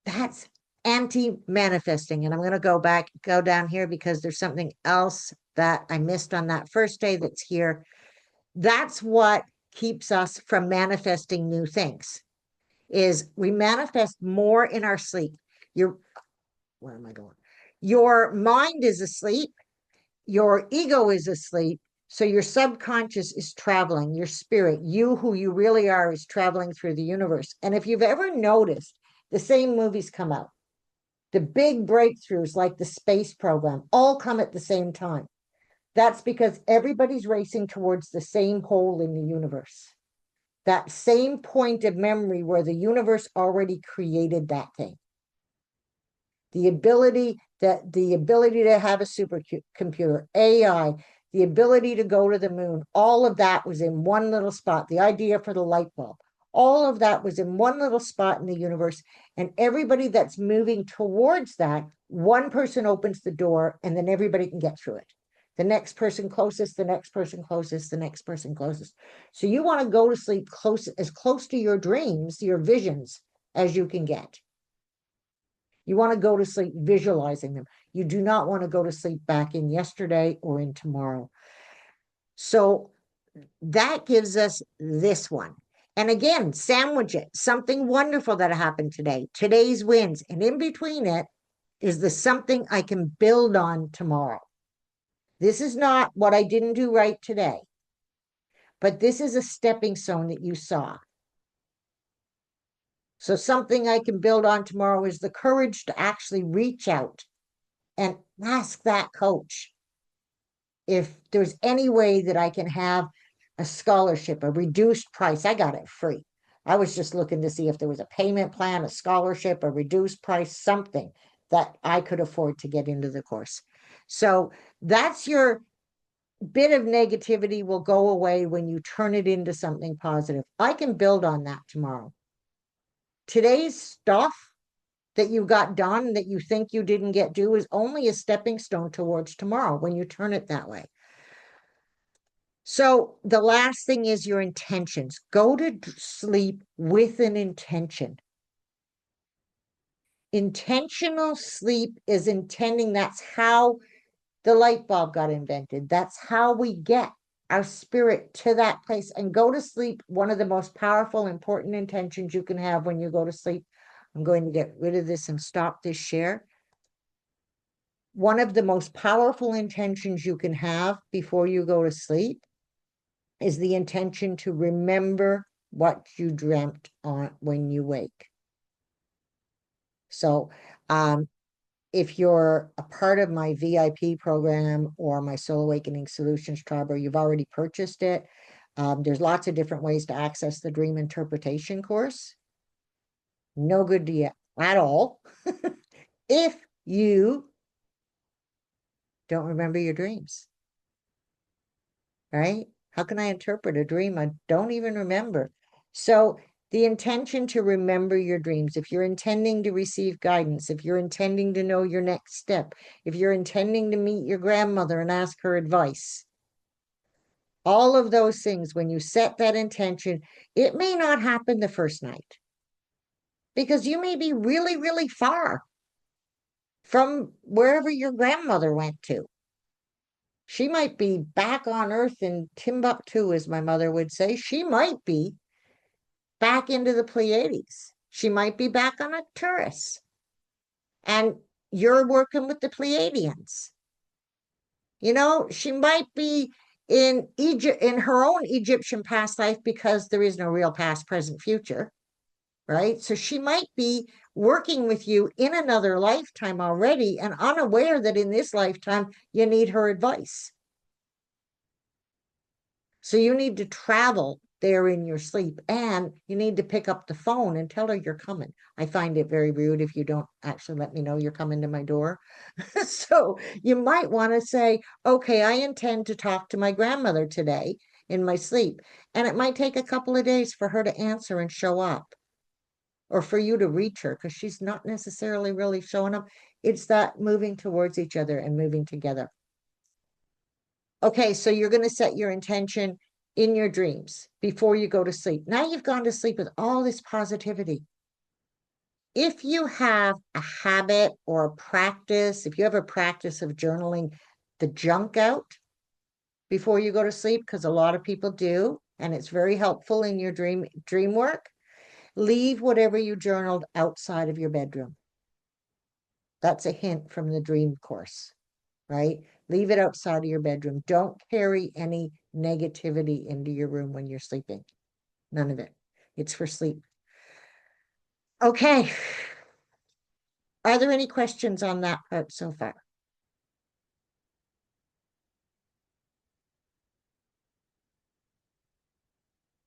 Speaker 1: that's anti-manifesting. And I'm going to go down here because there's something else that I missed on that first day that's here. That's what keeps us from manifesting new things, is we manifest more in our sleep. Where am I going? Your mind is asleep, your ego is asleep, so your subconscious is traveling, your spirit, you who you really are, is traveling through the universe. And if you've ever noticed, the same movies come out. The big breakthroughs like the space program all come at the same time. That's because everybody's racing towards the same hole in the universe, that same point of memory where the universe already created that thing. The ability to have a supercomputer, AI, the ability to go to the moon, all of that was in one little spot. The idea for the light bulb, all of that was in one little spot in the universe. And everybody that's moving towards that, one person opens the door and then everybody can get through it. The next person closest, the next person closest, the next person closest. So you want to go to sleep as close to your dreams, your visions, as you can get. You want to go to sleep visualizing them. You do not want to go to sleep back in yesterday or in tomorrow. So that gives us this one. And again, sandwich it. Something wonderful that happened today. Today's wins. And in between it is the something I can build on tomorrow. This is not what I didn't do right today, but this is a stepping stone that you saw. So something I can build on tomorrow is the courage to actually reach out and ask that coach if there's any way that I can have a scholarship, a reduced price. I got it free. I was just looking to see if there was a payment plan, a scholarship, a reduced price, something that I could afford to get into the course. So that's your bit of negativity will go away when you turn it into something positive. I can build on that tomorrow. Today's stuff that you got done that you think you didn't get due is only a stepping stone towards tomorrow when you turn it that way. So the last thing is your intentions. Go to sleep with an intention. Intentional sleep is intending. That's how the light bulb got invented. That's how we get our spirit to that place and go to sleep. One of the most powerful, important intentions you can have when you go to sleep. I'm going to get rid of this and stop this share. One of the most powerful intentions you can have before you go to sleep is the intention to remember what you dreamt on when you wake. So, if you're a part of my VIP program or my Soul Awakening Solutions Tribe, or you've already purchased it, there's lots of different ways to access the dream interpretation course. No good to you at all if you don't remember your dreams, right? How can I interpret a dream I don't even remember? So the intention to remember your dreams, if you're intending to receive guidance, if you're intending to know your next step, if you're intending to meet your grandmother and ask her advice, all of those things, when you set that intention, it may not happen the first night because you may be really, really far from wherever your grandmother went to. She might be back on earth in Timbuktu, as my mother would say. She might be back into the Pleiades. She might be back on Arcturus. And you're working with the Pleiadians. She might be in Egypt, in her own Egyptian past life, because there is no real past, present, future, right? So she might be working with you in another lifetime already and unaware that in this lifetime you need her advice. So you need to travel there in your sleep, and you need to pick up the phone and tell her you're coming. I find it very rude if you don't actually let me know you're coming to my door. So you might want to say, okay, I intend to talk to my grandmother today in my sleep. And it might take a couple of days for her to answer and show up, or for you to reach her, because she's not necessarily really showing up. It's that moving towards each other and moving together. Okay, so you're going to set your intention in your dreams before you go to sleep. Now you've gone to sleep with all this positivity. If you have a habit or a practice, if you have a practice of journaling the junk out before you go to sleep, because a lot of people do, and it's very helpful in your dream work, leave whatever you journaled outside of your bedroom. That's a hint from the dream course, right? Leave it outside of your bedroom. Don't carry any negativity into your room when you're sleeping. None of it. It's for sleep. Okay. Are there any questions on that part so far?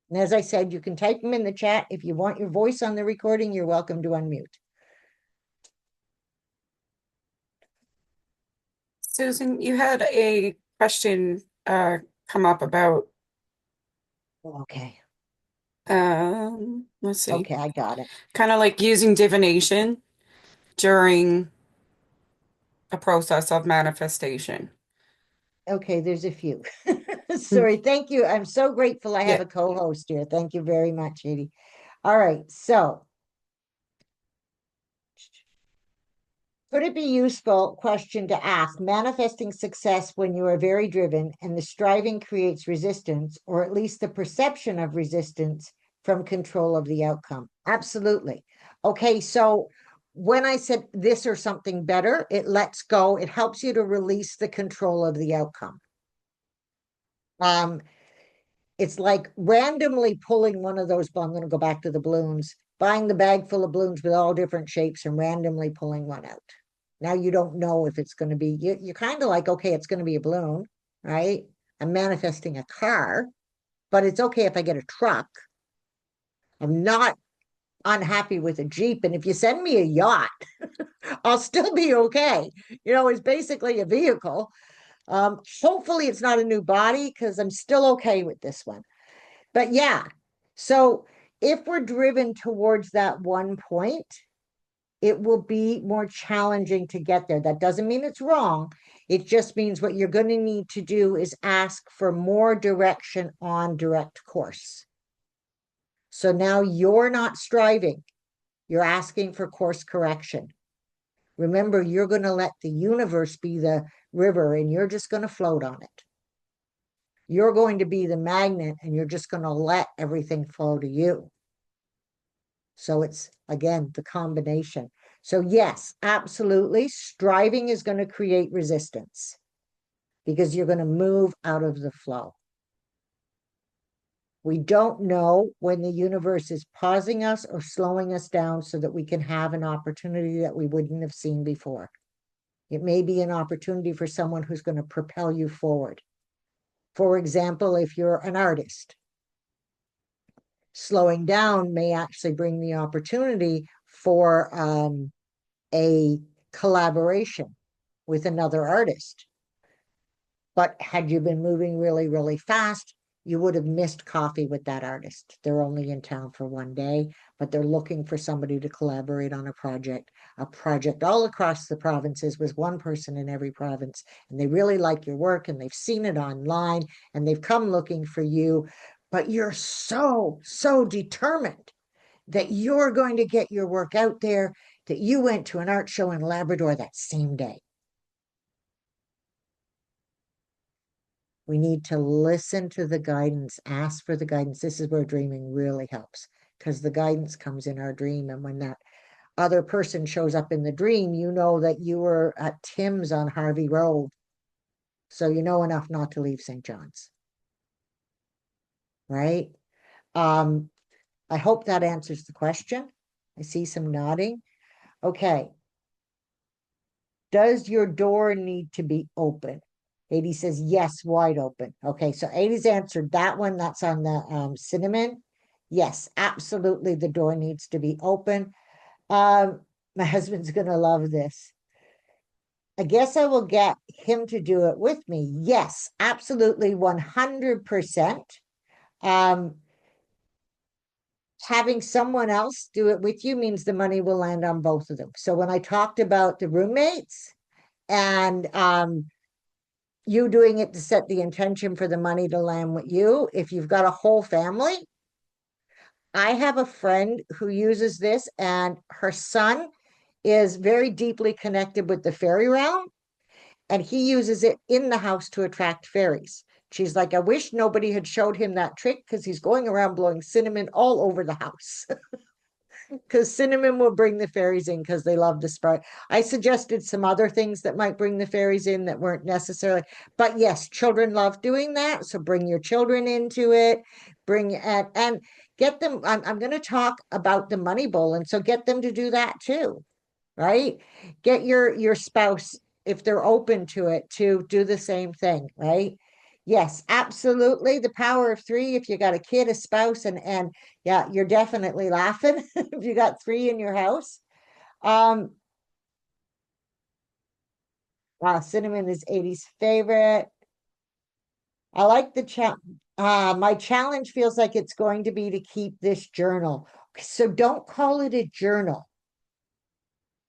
Speaker 1: And as I said, you can type them in the chat. If you want your voice on the recording, you're welcome to unmute.
Speaker 2: Susan, you had a question come up about
Speaker 1: Okay.
Speaker 2: let's see,
Speaker 1: Okay, I got it.
Speaker 2: kind of like using divination during a process of manifestation.
Speaker 1: Okay, there's a few.
Speaker 2: Hmm.
Speaker 1: Sorry, thank you. I'm so grateful I have
Speaker 2: Yeah.
Speaker 1: a co-host here. Thank you very much, Edie. All right, so could it be useful question to ask, manifesting success when you are very driven and the striving creates resistance, or at least the perception of resistance from control of the outcome? Absolutely. Okay, so when I said this or something better, it lets go, it helps you to release the control of the outcome. It's like randomly pulling one of those, I'm going to go back to the balloons, buying the bag full of balloons with all different shapes and randomly pulling one out. Now you don't know if it's going to be, you're kind of like, okay, it's going to be a balloon, right? I'm manifesting a car, but it's okay if I get a truck. I'm not unhappy with a Jeep. And if you send me a yacht, I'll still be okay. It's basically a vehicle. Hopefully it's not a new body, because I'm still okay with this one. But yeah, so if we're driven towards that one point, it will be more challenging to get there. That doesn't mean it's wrong. It just means what you're going to need to do is ask for more direction on direct course. So now you're not striving, you're asking for course correction. Remember, you're going to let the universe be the river and you're just going to float on it. You're going to be the magnet and you're just going to let everything flow to you. So it's, again, the combination. So, yes, absolutely. Striving is going to create resistance because you're going to move out of the flow. We don't know when the universe is pausing us or slowing us down so that we can have an opportunity that we wouldn't have seen before. It may be an opportunity for someone who's going to propel you forward. For example, if you're an artist, slowing down may actually bring the opportunity for a collaboration with another artist. But had you been moving really, really fast, you would have missed coffee with that artist. They're only in town for one day, but they're looking for somebody to collaborate on a project all across the provinces with one person in every province. And they really like your work and they've seen it online and they've come looking for you. But you're so, so determined that you're going to get your work out there that you went to an art show in Labrador that same day. We need to listen to the guidance, ask for the guidance. This is where dreaming really helps because the guidance comes in our dream. And when that other person shows up in the dream, you know that you were at Tim's on Harvey Road. So you know enough not to leave St. John's, right? Um, I hope that answers the question. I see some nodding. Okay. Does your door need to be open? 80 says yes, wide open. Okay, so 80's answered that one. That's on the cinnamon. Yes, absolutely. The door needs to be open. My husband's gonna love this. I guess I will get him to do it with me. Yes, absolutely, 100%. Um, having someone else do it with you means the money will land on both of them. So when I talked about the roommates and you doing it to set the intention for the money to land with you, if you've got a whole family, I have a friend who uses this, and her son is very deeply connected with the fairy realm, and he uses it in the house to attract fairies. She's like, I wish nobody had showed him that trick because he's going around blowing cinnamon all over the house. Because cinnamon will bring the fairies in because they love the sprout. I suggested some other things that might bring the fairies in that weren't necessarily, but yes, children love doing that. So bring your children into it, bring and get them. I'm going to talk about the money bowl, and so get them to do that too, right? Get your spouse, if they're open to it, to do the same thing, right? Yes, absolutely. The power of three. If you got a kid, a spouse, and yeah, you're definitely laughing if you got three in your house. Um, wow, cinnamon is 80's favorite. I like the my challenge feels like it's going to be to keep this journal. So don't call it a journal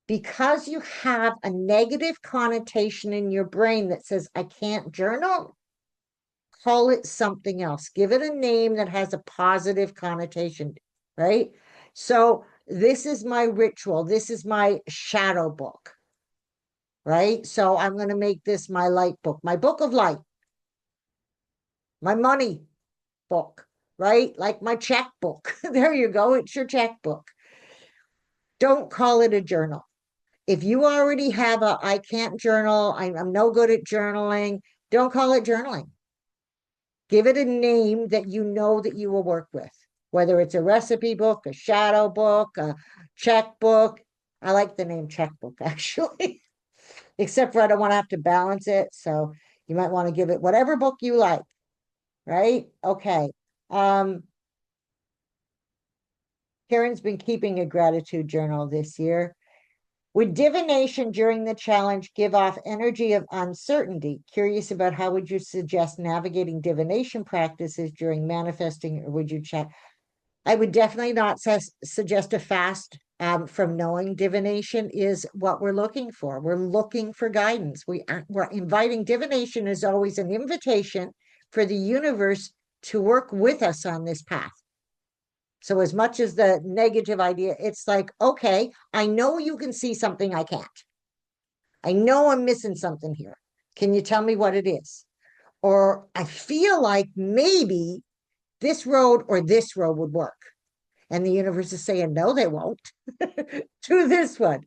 Speaker 1: because you have a negative connotation in your brain that says, I can't journal. Call it something else. Give it a name that has a positive connotation, right? So this is my ritual. This is my shadow book, right? So I'm going to make this my light book, my book of light, my money book, right? Like my checkbook. There you go. It's your checkbook. Don't call it a journal. If you already have a, I can't journal, I'm no good at journaling, don't call it journaling. Give it a name that you know that you will work with, whether it's a recipe book, a shadow book, a checkbook. I like the name checkbook actually, except for I don't want to have to balance it. So you might want to give it whatever book you like, right? Okay. Um, Karen's been keeping a gratitude journal this year. Would divination during the challenge give off energy of uncertainty? Curious about how would you suggest navigating divination practices during manifesting, or would you check? I would definitely not suggest a fast from knowing divination is what we're looking for. We're looking for guidance. We're inviting divination is always an invitation for the universe to work with us on this path. So as much as the negative idea, it's like, okay, I know you can see something I can't. I know I'm missing something here. Can you tell me what it is? Or I feel like maybe this road or this road would work. And the universe is saying, no, they won't. Do this one,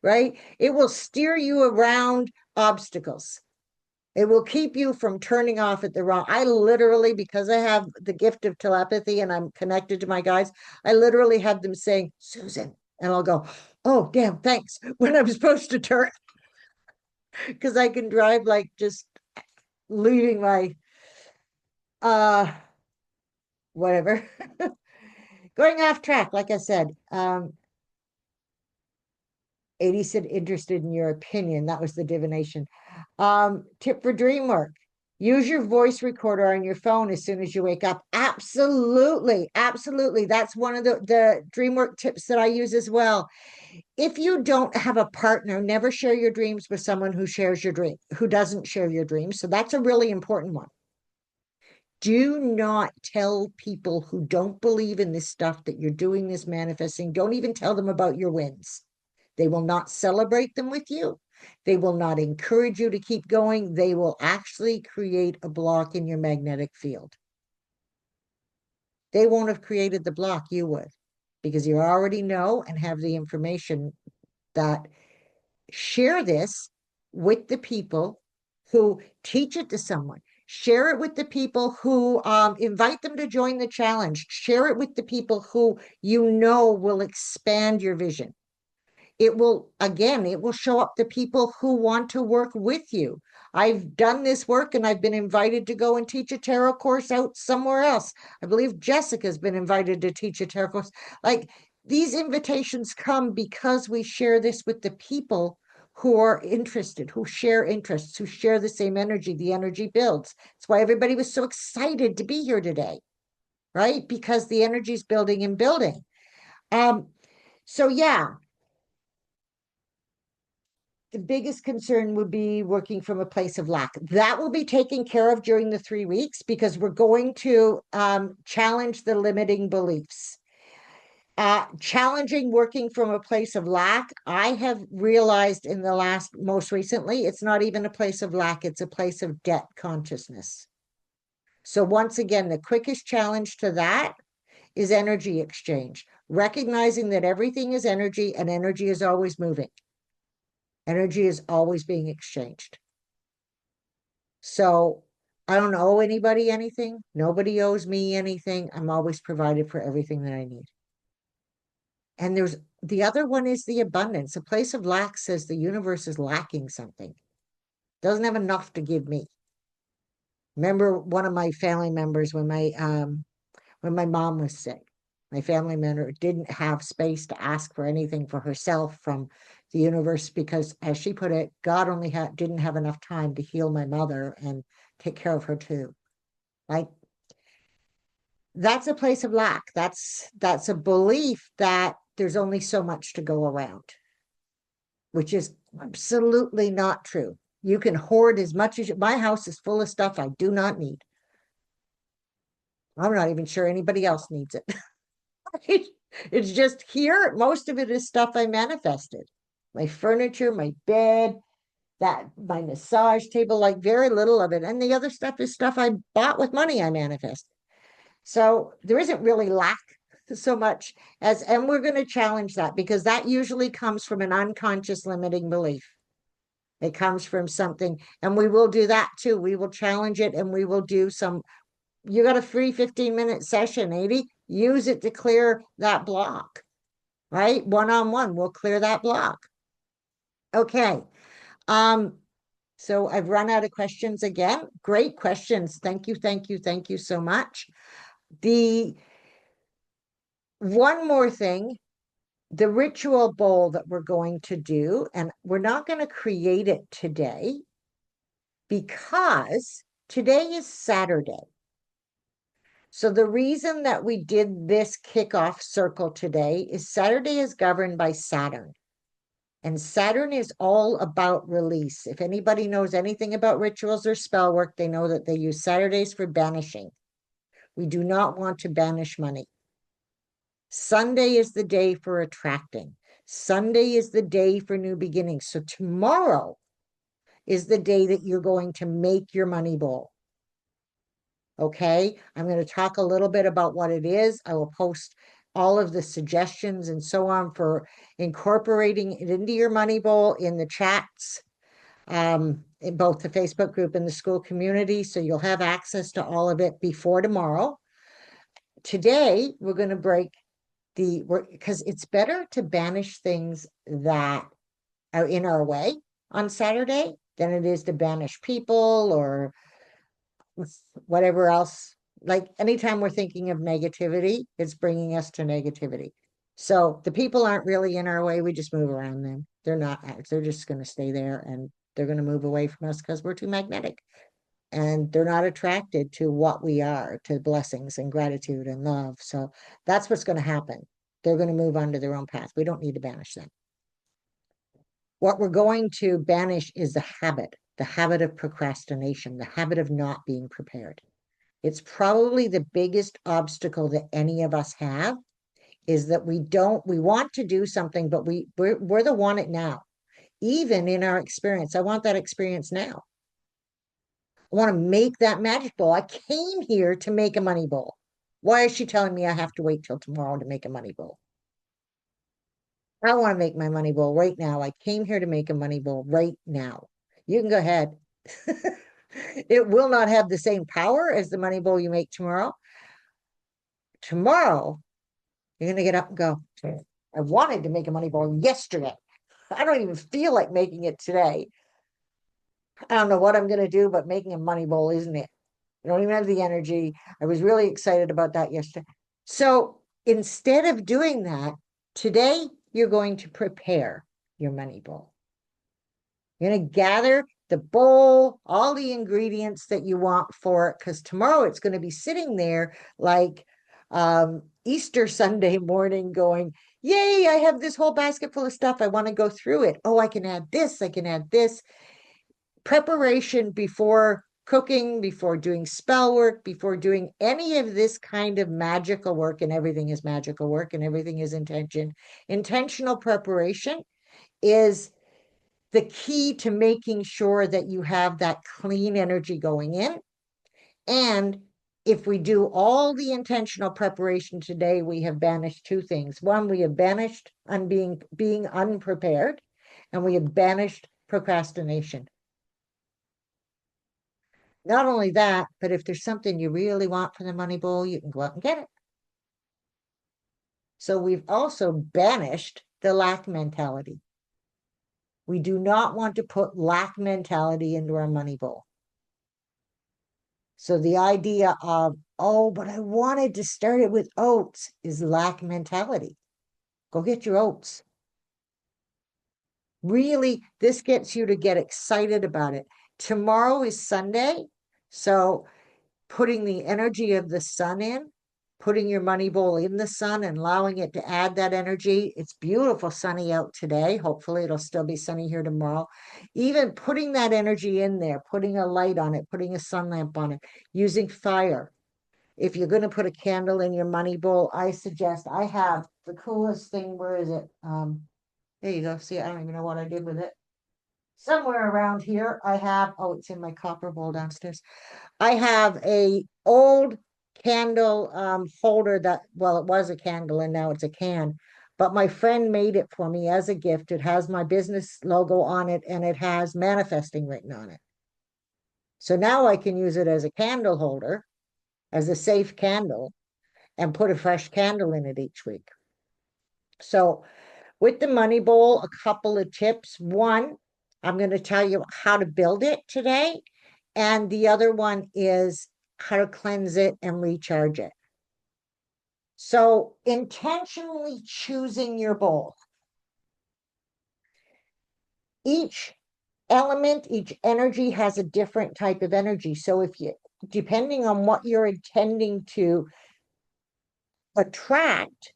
Speaker 1: right? It will steer you around obstacles. It will keep you from turning off at the wrong. I literally, because I have the gift of telepathy and I'm connected to my guides, I literally have them saying, Susan. And I'll go, oh, damn, thanks. When I'm supposed to turn, because I can drive like just leaving my uh whatever. Going off track, like I said. 80 said interested in your opinion. That was the divination. Tip for dream work. Use your voice recorder on your phone as soon as you wake up. Absolutely. Absolutely. That's one of the dream work tips that I use as well. If you don't have a partner, never share your dreams with someone who shares your dream, who doesn't share your dreams. So that's a really important one. Do not tell people who don't believe in this stuff that you're doing this manifesting. Don't even tell them about your wins. They will not celebrate them with you. They will not encourage you to keep going. They will actually create a block in your magnetic field. They won't have created the block, you would, because you already know and have the information that share this with the people who teach it to someone. Share it with the people who invite them to join the challenge. Share it with the people who you know will expand your vision. It will, again, it will show up the people who want to work with you. I've done this work and I've been invited to go and teach a tarot course out somewhere else. I believe Jessica's been invited to teach a tarot course. Like, these invitations come because we share this with the people who are interested, who share interests, who share the same energy. The energy builds. That's why everybody was so excited to be here today, right? Because the energy is building and building. Um, so yeah, the biggest concern would be working from a place of lack. That will be taken care of during the 3 weeks because we're going to challenge the limiting beliefs. Challenging working from a place of lack, I have realized in the most recently, it's not even a place of lack, it's a place of debt consciousness. So once again, the quickest challenge to that is energy exchange, recognizing that everything is energy and energy is always moving. Energy is always being exchanged. So I don't owe anybody anything. Nobody owes me anything. I'm always provided for everything that I need. And there's the other one is the abundance. A place of lack says the universe is lacking something, doesn't have enough to give me. Remember one of my family members when my mom was sick, my family member didn't have space to ask for anything for herself from the universe because, as she put it, God only didn't have enough time to heal my mother and take care of her too. Like, that's a place of lack. That's a belief that there's only so much to go around, which is absolutely not true. You can hoard as much as my house is full of stuff I do not need. I'm not even sure anybody else needs it. It's just here. Most of it is stuff I manifested. My furniture, my bed, that my massage table, like very little of it. And the other stuff is stuff I bought with money I manifested. So there isn't really lack so much as, and we're going to challenge that because that usually comes from an unconscious limiting belief. It comes from something, and we will do that too. We will challenge it and we will do some. You got a free 15-minute session, 80. Use it to clear that block, right? One-on-one, we'll clear that block. Okay. Um, so I've run out of questions again. Great questions. Thank you, thank you, thank you so much. The one more thing, the ritual bowl that we're going to do, and we're not going to create it today because today is Saturday. So the reason that we did this kickoff circle today is Saturday is governed by Saturn. And Saturn is all about release. If anybody knows anything about rituals or spell work, they know that they use Saturdays for banishing. We do not want to banish money. Sunday is the day for attracting. Sunday is the day for new beginnings. So tomorrow is the day that you're going to make your money bowl. Okay, I'm going to talk a little bit about what it is. I will post all of the suggestions and so on for incorporating it into your money bowl in the chats, in both the Facebook group and the Skool community. So you'll have access to all of it before tomorrow. Today, we're going to break because it's better to banish things that are in our way on Saturday than it is to banish people or whatever else. Like anytime we're thinking of negativity, it's bringing us to negativity. So the people aren't really in our way. We just move around them. They're not, they're just going to stay there and they're going to move away from us because we're too magnetic. And they're not attracted to what we are, to blessings and gratitude and love. So that's what's going to happen. They're going to move on to their own path. We don't need to banish them. What we're going to banish is the habit of procrastination, the habit of not being prepared. It's probably the biggest obstacle that any of us have is that we want to do something, but we're the want it now. Even in our experience, I want that experience now. I want to make that magic bowl. I came here to make a money bowl. Why is she telling me I have to wait till tomorrow to make a money bowl? I want to make my money bowl right now. I came here to make a money bowl right now. You can go ahead. It will not have the same power as the money bowl you make tomorrow. Tomorrow, you're going to get up and go, I wanted to make a money bowl yesterday. I don't even feel like making it today. I don't know what I'm going to do, but making a money bowl isn't it. I don't even have the energy. I was really excited about that yesterday. So instead of doing that, today you're going to prepare your money bowl. You're going to gather the bowl, all the ingredients that you want for it, because tomorrow it's going to be sitting there like Easter Sunday morning going, yay, I have this whole basket full of stuff. I want to go through it. Oh, I can add this. I can add this. Preparation before cooking, before doing spell work, before doing any of this kind of magical work, and everything is magical work and everything is intention. Intentional preparation is the key to making sure that you have that clean energy going in. And if we do all the intentional preparation today, we have banished two things. One, we have banished being unprepared, and we have banished procrastination. Not only that, but if there's something you really want from the money bowl, you can go out and get it. So we've also banished the lack mentality. We do not want to put lack mentality into our money bowl. So the idea of, oh, but I wanted to start it with oats is lack mentality. Go get your oats. Really, this gets you to get excited about it. Tomorrow is Sunday. So putting the energy of the sun in, putting your money bowl in the sun and allowing it to add that energy. It's beautiful sunny out today. Hopefully it'll still be sunny here tomorrow. Even putting that energy in there, putting a light on it, putting a sun lamp on it, using fire. If you're going to put a candle in your money bowl, I suggest I have the coolest thing. Where is it? There you go. See, I don't even know what I did with it. Somewhere around here, I have, oh, it's in my copper bowl downstairs. I have a old candle holder that, well, it was a candle and now it's a can, but my friend made it for me as a gift. It has my business logo on it and it has manifesting written on it. So now I can use it as a candle holder, as a safe candle, and put a fresh candle in it each week. So with the money bowl, a couple of tips. One, I'm going to tell you how to build it today. And the other one is how to cleanse it and recharge it. So intentionally choosing your bowl. Each element, each energy has a different type of energy. So if depending on what you're intending to attract,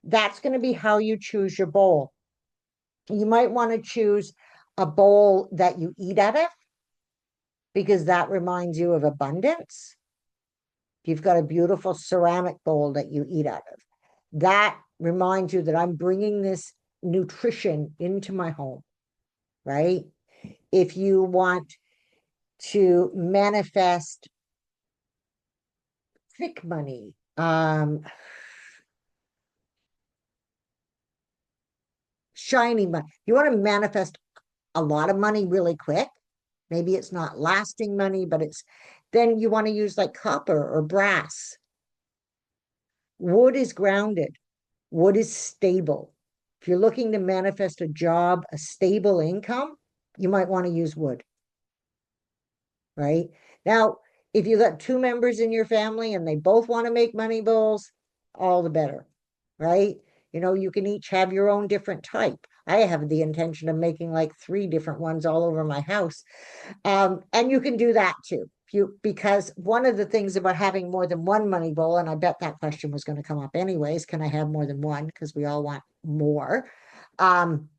Speaker 1: that's going to be how you choose your bowl. You might want to choose a bowl that you eat out of because that reminds you of abundance. You've got a beautiful ceramic bowl that you eat out of. That reminds you that I'm bringing this nutrition into my home, right? If you want to manifest quick money, shiny money, you want to manifest a lot of money really quick. Maybe it's not lasting money, but then you want to use like copper or brass. Wood is grounded. Wood is stable. If you're looking to manifest a job, a stable income, you might want to use wood, right? Now, if you got two members in your family and they both want to make money bowls, all the better, right? You can each have your own different type. I have the intention of making like 3 different ones all over my house. And you can do that too. Because one of the things about having more than one money bowl, and I bet that question was going to come up anyways, can I have more than one? Because we all want more. Um,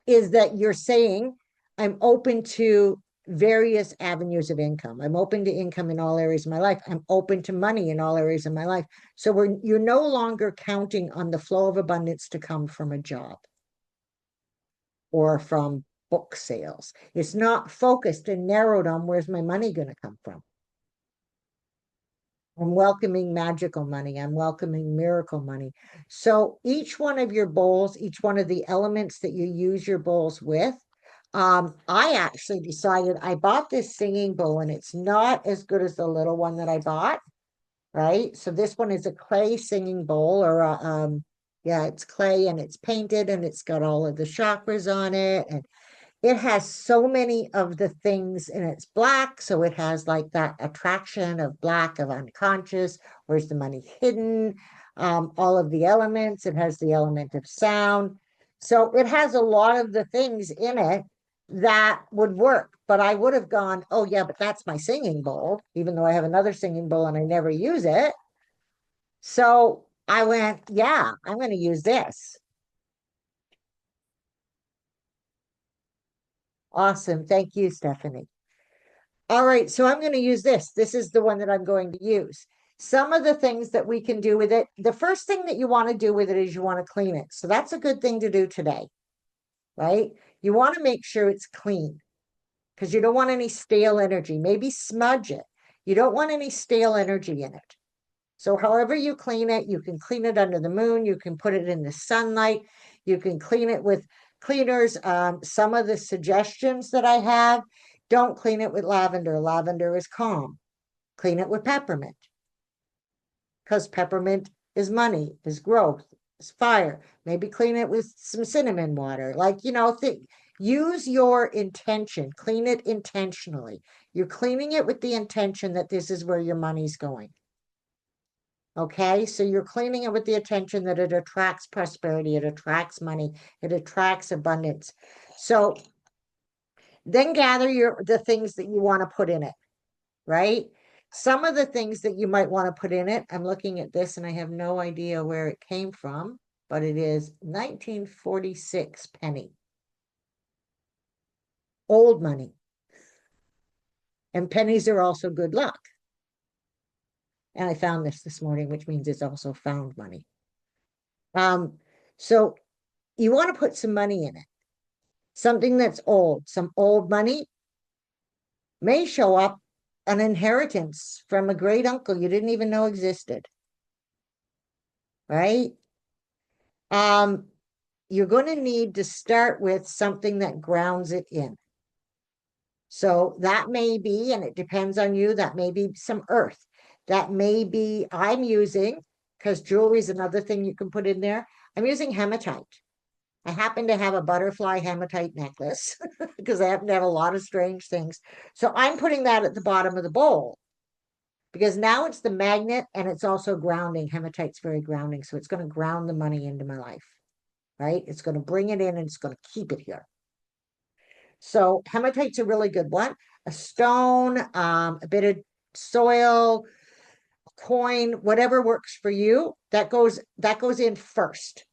Speaker 1: is that you're saying I'm open to various avenues of income. I'm open to income in all areas of my life. I'm open to money in all areas of my life. So you're no longer counting on the flow of abundance to come from a job or from book sales. It's not focused and narrowed on where's my money going to come from. I'm welcoming magical money. I'm welcoming miracle money. So each one of your bowls, each one of the elements that you use your bowls with, I actually decided I bought this singing bowl and it's not as good as the little one that I bought, right? So this one is a clay singing bowl yeah, it's clay and it's painted and it's got all of the chakras on it and it has so many of the things and it's black. So it has like that attraction of black, of unconscious. Where's the money hidden? All of the elements. It has the element of sound. So it has a lot of the things in it that would work. But I would have gone, oh, yeah, but that's my singing bowl, even though I have another singing bowl and I never use it. So I went, yeah, I'm going to use this. Awesome. Thank you, Stephanie. All right, so I'm going to use this. This is the one that I'm going to use. Some of the things that we can do with it, the first thing that you want to do with it is you want to clean it. So that's a good thing to do today, right? You want to make sure it's clean because you don't want any stale energy. Maybe smudge it. You don't want any stale energy in it. So however you clean it, you can clean it under the moon. You can put it in the sunlight. You can clean it with cleaners. Some of the suggestions that I have, don't clean it with lavender. Lavender is calm. Clean it with peppermint because peppermint is money, is growth, is fire. Maybe clean it with some cinnamon water. Use your intention. Clean it intentionally. You're cleaning it with the intention that this is where your money's going. Okay, so you're cleaning it with the attention that it attracts prosperity, it attracts money, it attracts abundance. So then gather the things that you want to put in it, right? Some of the things that you might want to put in it, I'm looking at this and I have no idea where it came from, but it is 1946 penny. Old money. And pennies are also good luck. And I found this morning, which means it's also found money. So you want to put some money in it. Something that's old, some old money may show up an inheritance from a great uncle you didn't even know existed, right? Um, you're going to need to start with something that grounds it in. So that may be, and it depends on you, that may be some earth. That may be, I'm using, because jewelry is another thing you can put in there. I'm using hematite. I happen to have a butterfly hematite necklace because I happen to have a lot of strange things. So I'm putting that at the bottom of the bowl because now it's the magnet and it's also grounding. Hematite's very grounding. So it's going to ground the money into my life, right? It's going to bring it in and it's going to keep it here. So hematite's a really good one. A stone, a bit of soil, coin, whatever works for you, that goes in first.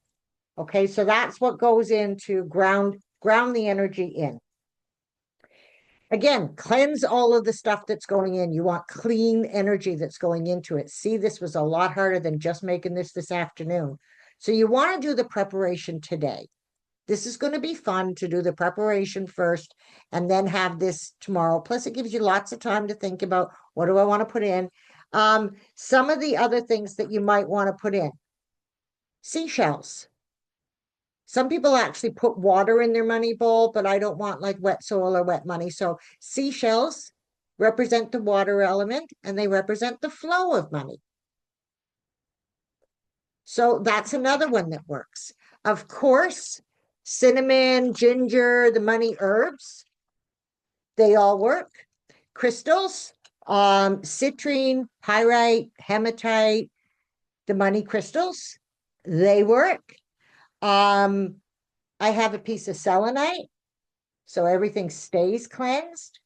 Speaker 1: Okay, so that's what goes into ground the energy in. Again, cleanse all of the stuff that's going in. You want clean energy that's going into it. See, this was a lot harder than just making this afternoon. So you want to do the preparation today. This is going to be fun to do the preparation first and then have this tomorrow. Plus, it gives you lots of time to think about what do I want to put in. Some of the other things that you might want to put in seashells. Some people actually put water in their money bowl, but I don't want like wet soil or wet money. So seashells represent the water element and they represent the flow of money. So that's another one that works. Of course, cinnamon, ginger, the money herbs, they all work. Crystals, citrine, pyrite, hematite, the money crystals, they work. Um, I have a piece of selenite, so everything stays cleansed.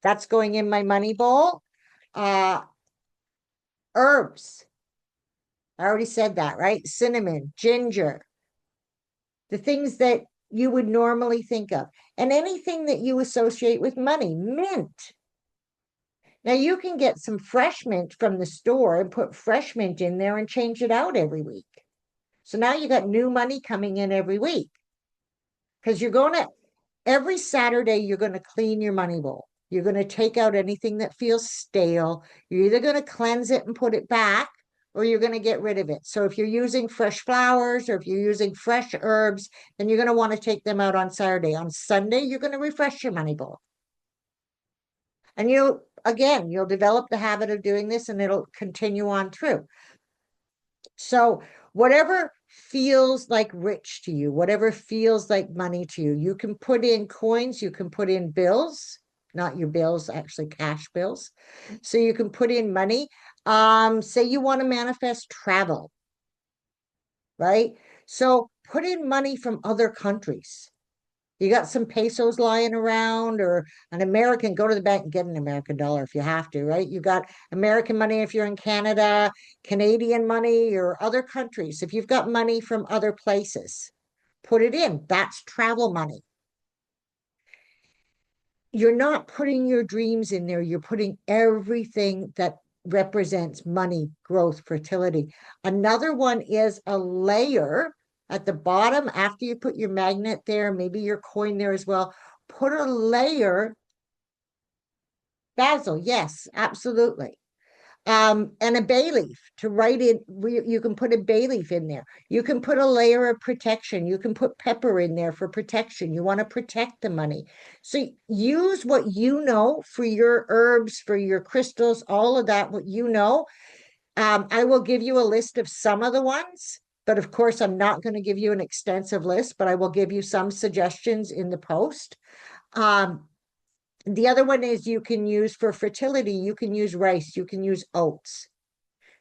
Speaker 1: That's going in my money bowl. Uh, Herbs, I already said that, right? Cinnamon, ginger, the things that you would normally think of, and anything that you associate with money, mint. Now you can get some fresh mint from the store and put fresh mint in there and change it out every week. So now you got new money coming in every week because you're going to every Saturday, you're going to clean your money bowl. You're going to take out anything that feels stale. You're either going to cleanse it and put it back, or you're going to get rid of it. So if you're using fresh flowers or if you're using fresh herbs, then you're going to want to take them out on Saturday. On Sunday, you're going to refresh your money bowl. And you'll develop the habit of doing this and it'll continue on through. So whatever feels like rich to you, whatever feels like money to you, you can put in coins, you can put in bills, not your bills, actually cash bills. So you can put in money. Say you want to manifest travel, right? So put in money from other countries. You got some pesos lying around or an American, go to the bank and get an American dollar if you have to, right? You got American money if you're in Canada, Canadian money or other countries. If you've got money from other places, put it in. That's travel money. You're not putting your dreams in there. You're putting everything that represents money, growth, fertility. Another one is a layer at the bottom after you put your magnet there, maybe your coin there as well. Put a layer, basil, yes, absolutely. And a bay leaf to write in. You can put a bay leaf in there. You can put a layer of protection. You can put pepper in there for protection. You want to protect the money. So use what you know for your herbs, for your crystals, all of that, what you know. I will give you a list of some of the ones, but of course, I'm not going to give you an extensive list, but I will give you some suggestions in the post. Um, the other one is you can use for fertility, you can use rice, you can use oats.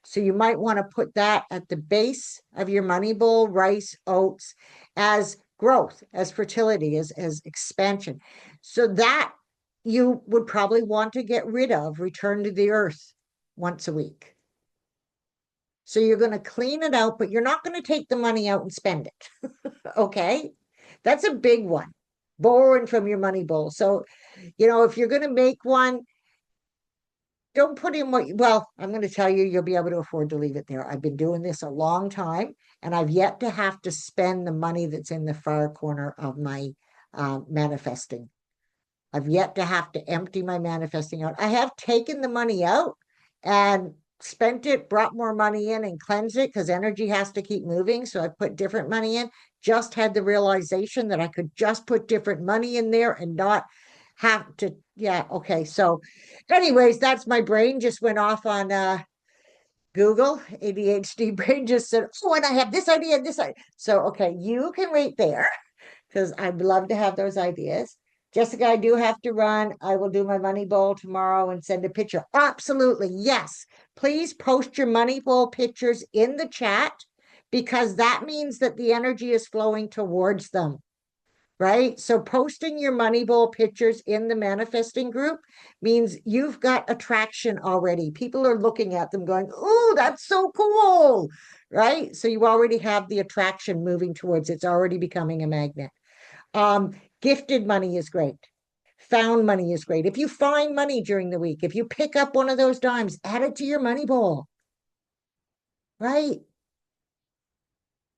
Speaker 1: So you might want to put that at the base of your money bowl, rice, oats, as growth, as fertility, as expansion. So that you would probably want to get rid of, return to the earth once a week. So you're going to clean it out, but you're not going to take the money out and spend it. Okay. That's a big one, borrowing from your money bowl. So, if you're going to make one, don't put in well, I'm going to tell you, you'll be able to afford to leave it there. I've been doing this a long time and I've yet to have to spend the money that's in the far corner of my manifesting. I've yet to have to empty my manifesting out. I have taken the money out and spent it, brought more money in and cleansed it because energy has to keep moving. So I put different money in, just had the realization that I could just put different money in there and not have to. Yeah. Okay. So anyways, that's my brain just went off on Google. ADHD brain just said, oh, and I have this idea and this idea. So, okay, you can wait there because I'd love to have those ideas. Jessica, I do have to run. I will do my money bowl tomorrow and send a picture. Absolutely. Yes. Please post your money bowl pictures in the chat because that means that the energy is flowing towards them. right? So posting your money bowl pictures in the manifesting group means you've got attraction already. People are looking at them going, "Oh, that's so cool." Right? So you already have the attraction moving towards it's already becoming a magnet. Um, Gifted money is great. Found money is great. If you find money during the week, if you pick up one of those dimes, add it to your money bowl, right?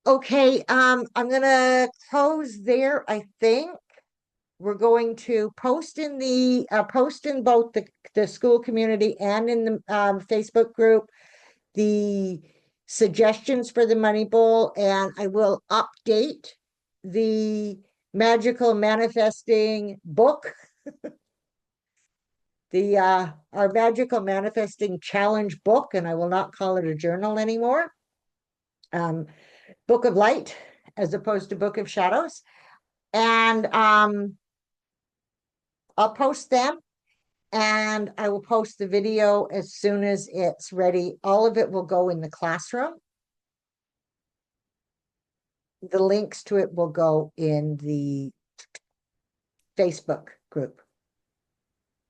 Speaker 1: Okay, I'm gonna close there, I think. We're going to post in both the school community and in the Facebook group the suggestions for the money bowl, and I will update the magical manifesting book, the our magical manifesting challenge book, and I will not call it a journal anymore. Um, Book of Light as opposed to Book of Shadows. And I'll post them and I will post the video as soon as it's ready. All of it will go in the classroom. The links to it will go in the Facebook group.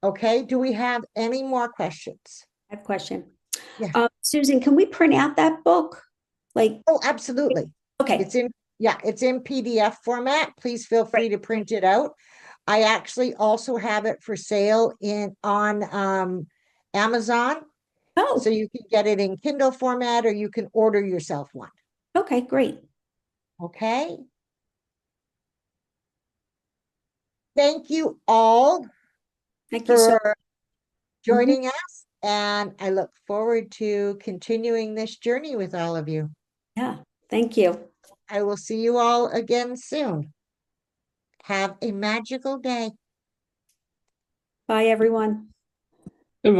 Speaker 1: Okay, do we have any more questions?
Speaker 3: I have a question.
Speaker 1: Yeah.
Speaker 3: Susan, can we print out that book? Like,
Speaker 1: Oh, absolutely.
Speaker 3: okay,
Speaker 1: It's in, yeah, it's in PDF format. Please feel
Speaker 3: great.
Speaker 1: free to print it out. I actually also have it for sale on Amazon. So
Speaker 3: Oh,
Speaker 1: you can get it in Kindle format or you can order yourself one.
Speaker 3: okay, great.
Speaker 1: Okay. Thank you all
Speaker 3: Thank you so
Speaker 1: for
Speaker 3: Mhm.
Speaker 1: joining us. And I look forward to continuing this journey with all of you.
Speaker 3: Yeah, thank you.
Speaker 1: I will see you all again soon. Have a magical day.
Speaker 3: Bye, everyone.
Speaker 2: Goodbye.